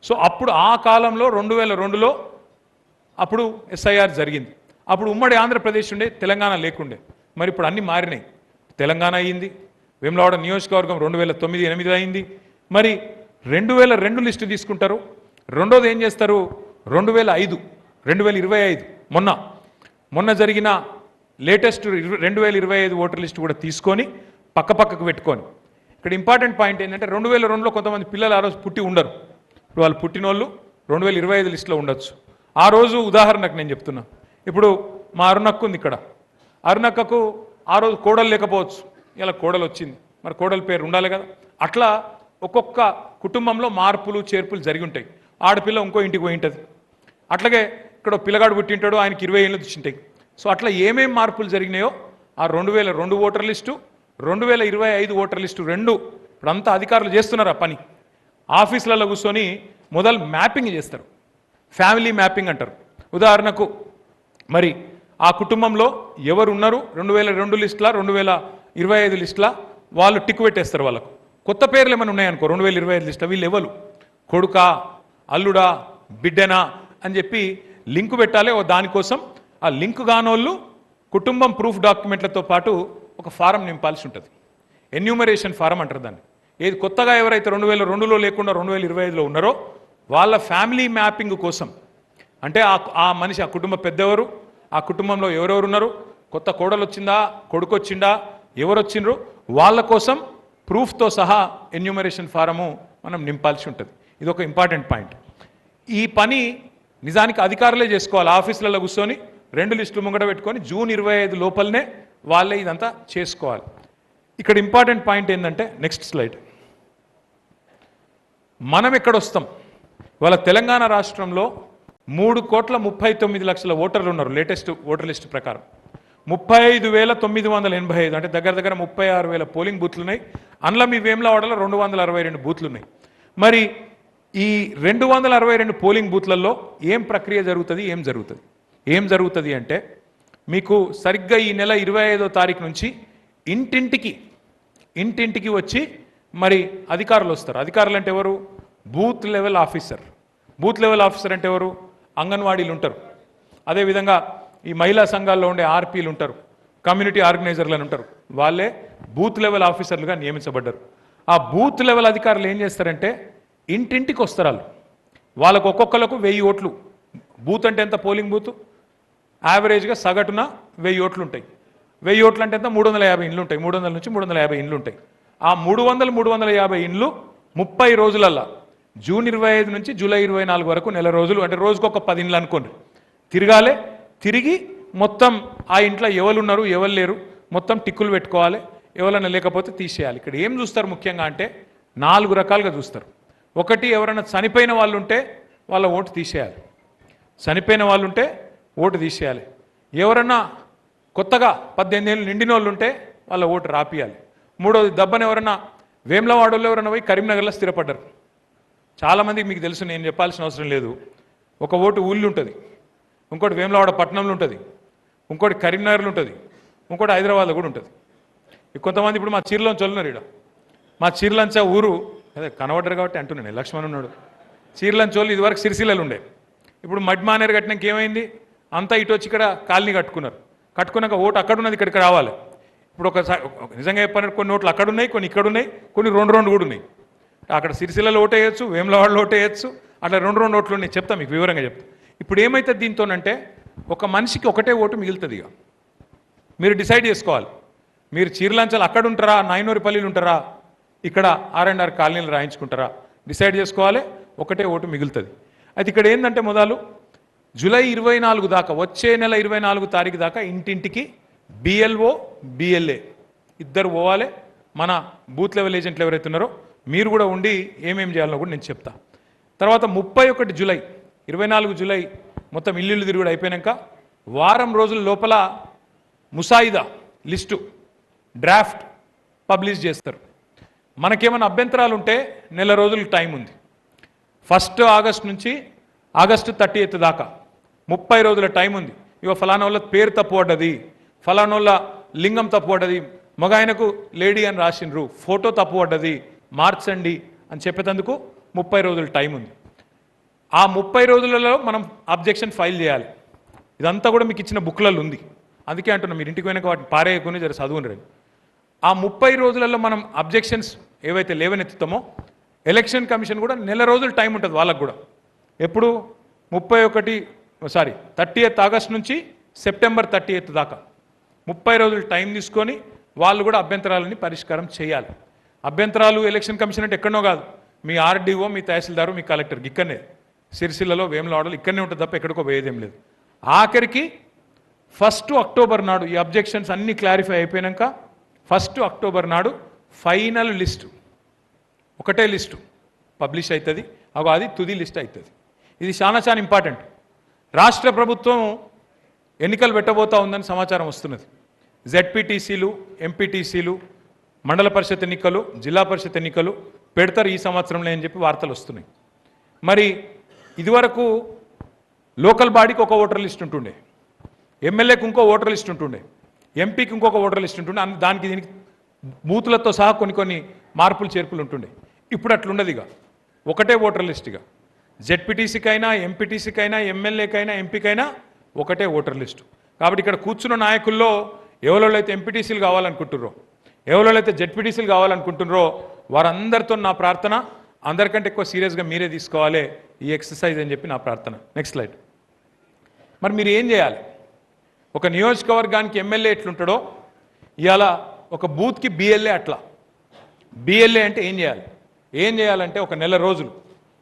సో అప్పుడు ఆ కాలంలో 2002లో అప్పుడు ఎస్ఐఆర్ జరిగింది. అప్పుడు ఉమ్మడి ఆంధ్రప్రదేశ్ ఉండే, తెలంగాణ లేకుండే. మరి ఇప్పుడు అన్నీ మారినాయి. తెలంగాణ అయ్యింది, వేములవాడ నియోజకవర్గం 2009-8 అయింది. మరి 2002 లిస్టు తీసుకుంటారు. రెండోది ఏం చేస్తారు, 2025 మొన్న జరిగిన లేటెస్ట్ 2025 ఓటర్ లిస్టు కూడా తీసుకొని పక్కకు పెట్టుకొని, ఇక్కడ ఇంపార్టెంట్ పాయింట్ ఏంటంటే 2002లో కొంతమంది పిల్లలు ఆ రోజు పుట్టి ఉండరు. ఇప్పుడు వాళ్ళు పుట్టిన వాళ్ళు 2025 లిస్టులో ఉండొచ్చు. ఆ రోజు ఉదాహరణకు నేను చెప్తున్నా, ఇప్పుడు మా అరుణక్క ఉంది ఇక్కడ, అరుణక్కకు ఆ రోజు కోడలు లేకపోవచ్చు, ఇలా కోడలు వచ్చింది, మరి కోడల పేరు ఉండాలి కదా. అట్లా ఒక్కొక్క కుటుంబంలో మార్పులు చేర్పులు జరిగి ఉంటాయి. ఆడపిల్ల ఇంకో ఇంటికి పోయి ఉంటుంది, అట్లాగే ఇక్కడ పిల్లగాడు పుట్టింటాడు, ఆయనకి 20 ఏళ్ళు వచ్చింటాయి. సో అట్లా ఏమేం మార్పులు జరిగినాయో ఆ 2002 ఓటర్ లిస్టు, 2025 ఓటర్ లిస్టు రెండు ఇప్పుడు అంతా అధికారులు చేస్తున్నారు ఆ పని. ఆఫీసులలో కూర్చొని మొదలు మ్యాపింగ్ చేస్తారు, ఫ్యామిలీ మ్యాపింగ్ అంటారు. ఉదాహరణకు మరి ఆ కుటుంబంలో ఎవరు ఉన్నారు 2002 లిస్టులా 2025 లిస్టులా వాళ్ళు టిక్ పెట్టేస్తారు. వాళ్ళకు కొత్త పేర్లు ఏమైనా ఉన్నాయనుకో 2025 లిస్టులో, వీళ్ళు ఎవరు, కొడుకా, అల్లుడా, బిడ్డనా అని చెప్పి లింకు పెట్టాలి. దానికోసం ఆ లింకు కానోళ్ళు కుటుంబం ప్రూఫ్ డాక్యుమెంట్లతో పాటు ఒక ఫారం నింపాల్సి ఉంటుంది, ఎన్యూమరేషన్ ఫారం అంటారు దాన్ని. ఏది కొత్తగా ఎవరైతే 2002లో లేకుండా 2025లో ఉన్నారో వాళ్ళ ఫ్యామిలీ మ్యాపింగ్ కోసం, అంటే ఆ మనిషి, ఆ కుటుంబ పెద్దెవరు, ఆ కుటుంబంలో ఎవరెవరు ఉన్నారు, కొత్త కోడలు వచ్చిందా, కొడుకు వచ్చిందా, ఎవరు వచ్చిండ్రు, వాళ్ళ కోసం ప్రూఫ్తో సహా ఎన్యూమరేషన్ ఫారము మనం నింపాల్సి ఉంటుంది. ఇది ఒక ఇంపార్టెంట్ పాయింట్. ఈ పని నిజానికి అధికారులే చేసుకోవాలి. ఆఫీసులలో కూర్చొని 2 లిస్టులు ముంగడ పెట్టుకొని జూన్ 25 లోపలనే వాళ్ళే ఇదంతా చేసుకోవాలి. ఇక్కడ ఇంపార్టెంట్ పాయింట్ ఏంటంటే, నెక్స్ట్ స్లైడ్, మనం ఎక్కడొస్తాం. వాళ్ళ తెలంగాణ రాష్ట్రంలో 3,39,00,000 ఓటర్లు ఉన్నారు లేటెస్ట్ ఓటర్ లిస్ట్ ప్రకారం. 35,985 అంటే దగ్గర దగ్గర 36,000 పోలింగ్ బూత్లు ఉన్నాయి. అందులో మీ వేములవాడలో 262 బూత్లు ఉన్నాయి. మరి ఈ 262 పోలింగ్ బూత్లలో ఏం ప్రక్రియ జరుగుతుంది, ఏం జరుగుతుంది అంటే మీకు సరిగ్గా ఈ నెల 25వ తారీఖు నుంచి ఇంటింటికి వచ్చి మరి అధికారులు వస్తారు. అధికారులు అంటే ఎవరు? Booth level officer. Booth level officer అంటే ఎవరు? అంగన్వాడీలు ఉంటారు. అదేవిధంగా ఈ మహిళా సంఘాల్లో ఉండే ఆర్పీలు ఉంటారు, కమ్యూనిటీ ఆర్గనైజర్లు ఉంటారు. వాళ్ళే బూత్ లెవెల్ ఆఫీసర్లుగా నియమించబడ్డారు. ఆ బూత్ లెవెల్ అధికారులు ఏం చేస్తారంటే ఇంటింటికి వస్తారు. వాళ్ళకు ఒక్కొక్కరికి 1000 ఓట్లు. బూత్ అంటే ఎంత? పోలింగ్ బూత్ యావరేజ్గా సగటున 1000 ఓట్లు ఉంటాయి. 1000 ఓట్లు అంటే ఎంత? 350 ఇండ్లు ఉంటాయి. 300 నుంచి 350 ఇండ్లు ఉంటాయి. ఆ 350 ఇండ్లు 30 రోజులల్లా జూన్ 25 నుంచి జూలై 24 వరకు నెల రోజులు, అంటే రోజుకు ఒక 10 ఇండ్లు అనుకోండి, తిరగాలి. తిరిగి మొత్తం ఆ ఇంట్లో ఎవరు ఉన్నారు ఎవరు లేరు మొత్తం టిక్కులు పెట్టుకోవాలి. ఎవరైనా లేకపోతే తీసేయాలి. ఇక్కడ ఏం చూస్తారు ముఖ్యంగా అంటే 4 రకాలుగా చూస్తారు. ఒకటి, ఎవరైనా చనిపోయిన వాళ్ళు ఉంటే వాళ్ళ ఓటు తీసేయాలి. చనిపోయిన వాళ్ళు ఉంటే ఓటు తీసేయాలి. ఎవరన్నా కొత్తగా 18 ఏళ్ళు నిండిన వాళ్ళు ఉంటే వాళ్ళ ఓటు రాపియాలి. మూడోది, దబ్బని ఎవరన్నా వేములవాడలో ఎవరైనా పోయి కరీంనగర్లో స్థిరపడ్డారు. చాలామందికి మీకు తెలుసు, నేను చెప్పాల్సిన అవసరం లేదు. ఒక ఓటు ఊళ్ళు ఉంటుంది, ఇంకోటి వేములవాడ పట్టణంలో ఉంటుంది, ఇంకోటి కరీంనగర్లో ఉంటుంది, ఇంకోటి హైదరాబాద్లో కూడా ఉంటుంది. కొంతమంది ఇప్పుడు మా చీరలోంచి చల్లున్నారు. ఇక్కడ మా చీరలంచా ఊరు అదే కనబడ్డారు కాబట్టి అంటున్నాను. లక్ష్మణ్ ఉన్నాడు. చీరలంచి వాళ్ళు ఇదివరకు సిరిసిల్లలు ఉండే, ఇప్పుడు మడ్మానేరు కట్టినాక ఏమైంది? అంతా ఇటు వచ్చి ఇక్కడ కాలనీ కట్టుకున్నాక ఓటు అక్కడ ఉన్నది ఇక్కడికి రావాలి. ఇప్పుడు ఒకసారి నిజంగా చెప్పినట్టు కొన్ని ఓట్లు అక్కడ ఉన్నాయి, కొన్ని ఇక్కడ ఉన్నాయి, కొన్ని 2 కూడా ఉన్నాయి. అక్కడ సిరిసిల్లలో ఓటేయచ్చు, వేములవాడలో ఓటేయచ్చు, అట్లా 2 ఓట్లు ఉన్నాయి. చెప్తా మీకు వివరంగా చెప్తా. ఇప్పుడు ఏమవుతుంది దీంతోనంటే ఒక మనిషికి ఒకటే ఓటు మిగులుతుంది. ఇక మీరు డిసైడ్ చేసుకోవాలి. మీరు చీరలంచలు అక్కడ ఉంటారా, నాయనూరిపల్లిలు ఉంటారా, ఇక్కడ R&R కాలనీలు రాయించుకుంటారా, డిసైడ్ చేసుకోవాలి. ఒకటే ఓటు మిగులుతుంది. అయితే ఇక్కడ ఏంటంటే మొదలు జూలై 24 దాకా, వచ్చే నెల 24 తారీఖు దాకా ఇంటింటికి BLO BLA ఇద్దరు పోవాలి. మన బూత్ లెవెల్ ఏజెంట్లు ఎవరైతే ఉన్నారో మీరు కూడా ఉండి ఏమేం చేయాలో కూడా నేను చెప్తా. తర్వాత 31 జూలై 24 జూలై మొత్తం ఇల్లు తిరుగుడు అయిపోయాక వారం రోజుల లోపల ముసాయిదా లిస్టు డ్రాఫ్ట్ పబ్లిష్ చేస్తారు. మనకేమైనా అభ్యంతరాలు ఉంటే నెల రోజులు టైం ఉంది. 1 ఆగస్టు నుంచి ఆగస్టు 30 దాకా 30 రోజుల టైం ఉంది. ఇక ఫలానా వాళ్ళ పేరు తప్పు పడ్డది, ఫలానా వాళ్ళ లింగం తప్పు పడ్డది, మగ ఆయనకు లేడీ అని రాసిండ్రు, ఫోటో తప్పు పడ్డది, మార్చండి అని చెప్పేందుకు 30 రోజుల టైం ఉంది. ఆ 30 రోజులలో మనం అబ్జెక్షన్ ఫైల్ చేయాలి. ఇదంతా కూడా మీకు ఇచ్చిన బుక్లలో ఉంది. అందుకే అంటున్నాం మీరు ఇంటికి పోయినాక వాటిని పారేయకొని జర చదువుని. ఆ 30 రోజులలో మనం అబ్జెక్షన్స్ ఏవైతే లేవనెత్తుతామో ఎలక్షన్ కమిషన్ కూడా నెల రోజులు టైం ఉంటుంది వాళ్ళకు కూడా. ఎప్పుడు? 30th ఆగస్టు నుంచి సెప్టెంబర్ 30th దాకా 30 రోజులు టైం తీసుకొని వాళ్ళు కూడా అభ్యంతరాలని పరిష్కారం చేయాలి. అభ్యంతరాలు ఎలక్షన్ కమిషన్ అంటే ఎక్కడనో కాదు, మీ RDO, మీ తహసీల్దారు, మీ కలెక్టర్కి ఇక్కడనే సిరిసిల్లలో వేములవాడలో ఇక్కడనే ఉంటుంది తప్ప ఎక్కడికో పోయేదేం లేదు. ఆఖరికి 1 అక్టోబర్ నాడు ఈ అబ్జెక్షన్స్ అన్నీ క్లారిఫై అయిపోయాక 1 అక్టోబర్ నాడు ఫైనల్ లిస్టు, ఒకటే లిస్టు పబ్లిష్ అవుతుంది. అది తుది లిస్ట్ అవుతుంది. ఇది చాలా ఇంపార్టెంట్. రాష్ట్ర ప్రభుత్వం ఎన్నికలు పెట్టబోతా ఉందని సమాచారం వస్తున్నది. ZPTCలు, MPTCలు, మండల పరిషత్ ఎన్నికలు, జిల్లా పరిషత్ ఎన్నికలు పెడతారు ఈ సంవత్సరంలో అని చెప్పి వార్తలు వస్తున్నాయి. మరి ఇదివరకు లోకల్ బాడీకి ఒక ఓటర్ లిస్ట్ ఉంటుండే, ఎమ్మెల్యేకి ఇంకో ఓటర్ లిస్ట్ ఉంటుండే, ఎంపీకి ఇంకొక ఓటర్ లిస్ట్ ఉంటుండే. దానికి దీనికి బూతులతో సహా కొన్ని మార్పులు చేర్పులు ఉంటుండే. ఇప్పుడు అట్లుండదు. ఇక ఒకటే ఓటర్ లిస్ట్. ఇక ZPTCకైనా, MPTCకైనా, ఎమ్మెల్యేకైనా, ఎంపీకైనా ఒకటే ఓటర్ లిస్టు. కాబట్టి ఇక్కడ కూర్చున్న నాయకుల్లో ఎవరైతే MPTCలు కావాలనుకుంటున్నారో, ఎవరైతే ZPTCలు కావాలనుకుంటున్నారో వారందరితో నా ప్రార్థన, అందరికంటే ఎక్కువ సీరియస్గా మీరే తీసుకోవాలి ఈ ఎక్సర్సైజ్ అని చెప్పి నా ప్రార్థన. Next slide. మరి మీరు ఏం చేయాలి? ఒక నియోజకవర్గానికి ఎమ్మెల్యే ఎట్లుంటాడో ఇవాళ ఒక బూత్కి BLA అట్లా. BLA అంటే ఏం చేయాలంటే ఒక నెల రోజులు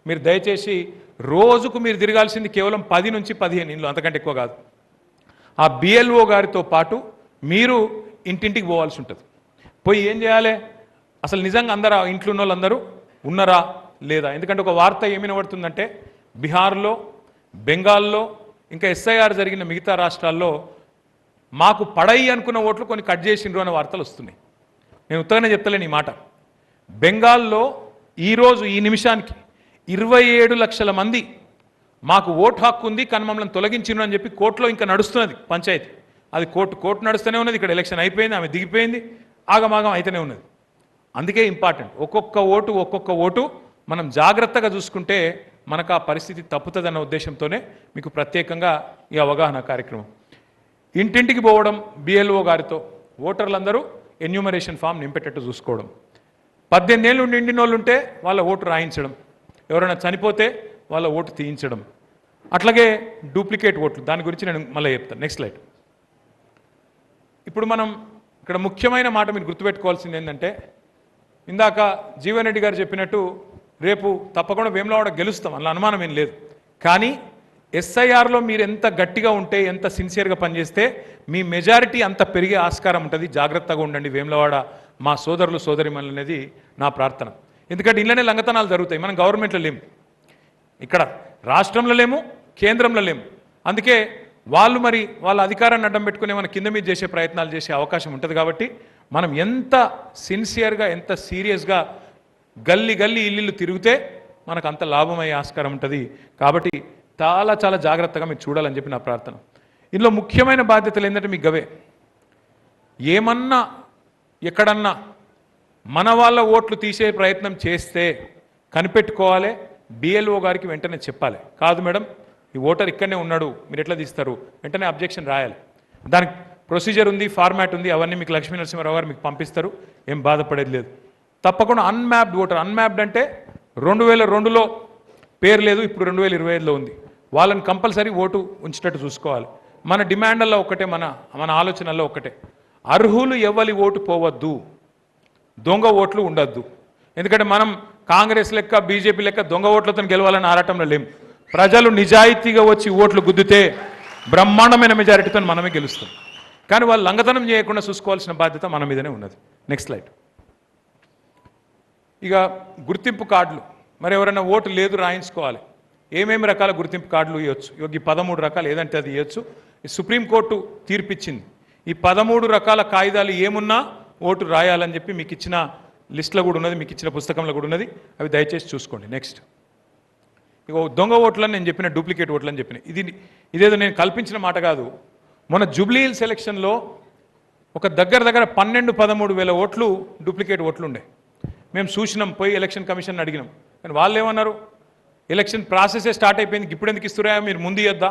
మీరు దయచేసి రోజుకు మీరు తిరగాల్సింది కేవలం 10 నుంచి 15 ఇండ్లు, అంతకంటే ఎక్కువ కాదు. ఆ BLO గారితో పాటు మీరు ఇంటింటికి పోవాల్సి ఉంటుంది. పోయి ఏం చేయాలి? అసలు నిజంగా అందరూ ఇంట్లో ఉన్న వాళ్ళందరూ ఉన్నారా లేదా? ఎందుకంటే ఒక వార్త ఏమి వినబడుతుందంటే బీహార్లో, బెంగాల్లో, ఇంకా SIR జరిగిన మిగతా రాష్ట్రాల్లో మాకు పడయి అనుకున్న ఓట్లు కొన్ని కట్ చేసిండ్రు అనే వార్తలు వస్తున్నాయి. నేను ఉత్తగానే చెప్తలేను ఈ మాట. బెంగాల్లో ఈరోజు ఈ నిమిషానికి 27 లక్షల మంది మాకు ఓటు హక్కు ఉంది కానీ మమ్మల్ని తొలగించిండ్రు అని చెప్పి కోర్టులో ఇంకా నడుస్తున్నది పంచాయతీ. అది కోర్టు నడుస్తూనే ఉన్నది. ఇక్కడ ఎలక్షన్ అయిపోయింది, ఆమె దిగిపోయింది, ఆగమాగం అయితేనే ఉన్నది. అందుకే ఇంపార్టెంట్, ఒక్కొక్క ఓటు మనం జాగ్రత్తగా చూసుకుంటే మనకు ఆ పరిస్థితి తప్పుతుందన్న ఉద్దేశంతోనే మీకు ప్రత్యేకంగా ఈ అవగాహన కార్యక్రమం. ఇంటింటికి పోవడం, బిఎల్ఓ గారితో ఓటర్లందరూ ఎన్యూమరేషన్ ఫామ్ నింపేటట్టు చూసుకోవడం, 18 ఏళ్ళు నిండిన వాళ్ళు ఉంటే వాళ్ళ ఓటు రాయించడం, ఎవరైనా చనిపోతే వాళ్ళ ఓటు తీయించడం, అట్లాగే డూప్లికేట్ ఓట్లు, దాని గురించి నేను మళ్ళీ చెప్తాను. Next slide. ఇప్పుడు మనం ఇక్కడ ముఖ్యమైన మాట మీరు గుర్తుపెట్టుకోవాల్సింది ఏంటంటే, ఇందాక జీవన్ రెడ్డి గారు చెప్పినట్టు రేపు తప్పకుండా వేములవాడ గెలుస్తాం, అలా అనుమానం ఏం లేదు. కానీ ఎస్ఐఆర్లో మీరు ఎంత గట్టిగా ఉంటే, ఎంత సిన్సియర్గా పనిచేస్తే మీ మెజారిటీ అంత పెరిగే ఆస్కారం ఉంటుంది. జాగ్రత్తగా ఉండండి వేములవాడ మా సోదరులు సోదరిమణులు అనేది నా ప్రార్థన. ఎందుకంటే ఇళ్ళనే లంగతనాలు జరుగుతాయి. మనం గవర్నమెంట్లో లేము, ఇక్కడ రాష్ట్రంలో లేము, కేంద్రంలో లేము. అందుకే వాళ్ళు మరి వాళ్ళ అధికారాన్ని అడ్డం పెట్టుకుని మన కింద మీద చేసే ప్రయత్నాలు చేసే అవకాశం ఉంటుంది. కాబట్టి మనం ఎంత సిన్సియర్గా, ఎంత సీరియస్గా గల్లీ ఇల్లు తిరిగితే మనకు అంత లాభమయ్యే ఆస్కారం ఉంటుంది. కాబట్టి చాలా జాగ్రత్తగా మీరు చూడాలని చెప్పి నా ప్రార్థన. ఇందులో ముఖ్యమైన బాధ్యతలు ఏంటంటే మీకు గవే, ఏమన్నా ఎక్కడన్నా మన వాళ్ళ ఓట్లు తీసే ప్రయత్నం చేస్తే కనిపెట్టుకోవాలి, బిఎల్ఓ గారికి వెంటనే చెప్పాలి. కాదు మేడం, ఈ ఓటర్ ఇక్కడనే ఉన్నాడు, మీరు ఎట్లా తీస్తారు, వెంటనే అబ్జెక్షన్ రాయాలి. దానికి ప్రొసీజర్ ఉంది, ఫార్మాట్ ఉంది, అవన్నీ మీకు లక్ష్మీ నరసింహారావు గారు మీకు పంపిస్తారు, ఏం బాధపడేది లేదు. తప్పకుండా అన్మ్యాప్డ్ ఓటర్, అన్మ్యాప్డ్ అంటే 2002లో పేరు లేదు, ఇప్పుడు 2025లో ఉంది, వాళ్ళని కంపల్సరీ ఓటు ఉంచేటట్టు చూసుకోవాలి. మన డిమాండ్లలో ఒకటే, మన ఆలోచనల్లో ఒకటే, అర్హులు ఎవరి ఓటు పోవద్దు, దొంగ ఓట్లు ఉండద్దు. ఎందుకంటే మనం కాంగ్రెస్ లెక్క బీజేపీ లెక్క దొంగ ఓట్లతో గెలవాలని ఆరాటంలో లేము. ప్రజలు నిజాయితీగా వచ్చి ఓట్లు గుద్దితే బ్రహ్మాండమైన మెజారిటీతో మనమే గెలుస్తాం. కానీ వాళ్ళు లంగతనం చేయకుండా చూసుకోవాల్సిన బాధ్యత మన మీదనే ఉన్నది. Next slide. ఇక గుర్తింపు కార్డులు, మరి ఎవరైనా ఓటు లేదు రాయించుకోవాలి. ఏమేమి రకాల గుర్తింపు కార్డులు ఇవ్వచ్చు? ఈ 13 రకాలు ఏదంటే అది ఇవ్వచ్చు. ఈ సుప్రీంకోర్టు తీర్పిచ్చింది, ఈ 13 రకాల కాగితాలు ఏమున్నా ఓటు రాయాలని చెప్పి మీకు ఇచ్చిన లిస్టులో కూడా ఉన్నది, మీకు ఇచ్చిన పుస్తకంలో కూడా ఉన్నది, అవి దయచేసి చూసుకోండి. నెక్స్ట్, ఇక దొంగ ఓట్లని నేను చెప్పిన, డూప్లికేట్ ఓట్లని చెప్పిన, ఇదేదో నేను కల్పించిన మాట కాదు. మొన్న జూబ్లీ హిల్స్ ఎలక్షన్లో ఒక దగ్గర 12-13 వేల ఓట్లు డూప్లికేట్ ఓట్లు ఉండే. మేము చూసినాం, పోయి ఎలక్షన్ కమిషన్ అడిగినాం. కానీ వాళ్ళు ఏమన్నారు, ఎలక్షన్ ప్రాసెసే స్టార్ట్ అయిపోయింది, ఇప్పుడు ఎందుకు ఇస్తురా, మీరు ముందు ఇద్దా,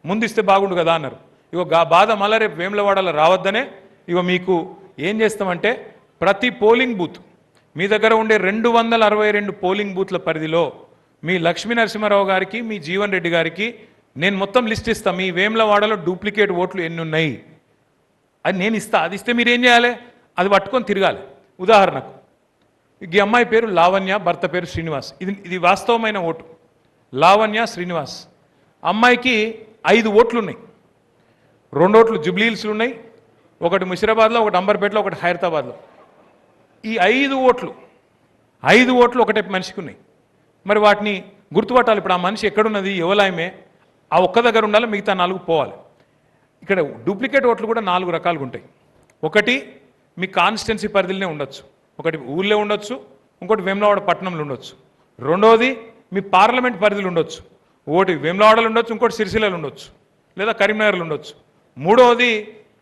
ముందు ఇస్తే బాగుండు కదా అన్నారు. ఇగో బాధ మళ్ళీ రేపు వేములవాడలో రావద్దనే ఇగో మీకు ఏం చేస్తామంటే, ప్రతి పోలింగ్ బూత్ మీ దగ్గర ఉండే 262 పోలింగ్ బూత్ల పరిధిలో మీ లక్ష్మీ నరసింహారావు గారికి, మీ జీవన్ రెడ్డి గారికి నేను మొత్తం లిస్ట్ ఇస్తాను. మీ వేములవాడలో డూప్లికేట్ ఓట్లు ఎన్ని ఉన్నాయి అది నేను ఇస్తా. అది ఇస్తే మీరు ఏం చేయాలి, అది పట్టుకొని తిరగాలి. ఉదాహరణకు ఈ అమ్మాయి పేరు లావణ్య, భర్త పేరు శ్రీనివాస్. ఇది వాస్తవమైన ఓటు, లావణ్య శ్రీనివాస్. అమ్మాయికి 5 ఓట్లు ఉన్నాయి. 2 ఓట్లు జూబ్లీ హిల్స్లో ఉన్నాయి, ఒకటి ముషిరాబాద్లో, ఒకటి అంబర్పేటలో, ఒకటి హైదరాబాద్లో. ఈ 5 ఓట్లు ఒకటే మనిషికి ఉన్నాయి. మరి వాటిని గుర్తుపట్టాలి. ఇప్పుడు ఆ మనిషి ఎక్కడున్నది, ఎవలాయమే, ఆ ఒక్క దగ్గర ఉండాలి, మిగతా 4 పోవాలి. ఇక్కడ డూప్లికేట్ ఓట్లు కూడా 4 రకాలుగా ఉంటాయి. ఒకటి మీ కాన్స్టిట్యున్సీ పరిధిలోనే ఉండొచ్చు, ఒకటి ఊళ్ళో ఉండొచ్చు, ఇంకోటి వేములవాడ పట్టణంలో ఉండొచ్చు, రెండోది మీ పార్లమెంట్ పరిధిలో ఉండొచ్చు, ఒకటి వేములవాడలో ఉండొచ్చు, ఇంకోటి సిరిసిల్లలో ఉండొచ్చు, లేదా కరీంనగర్లో ఉండొచ్చు, మూడోది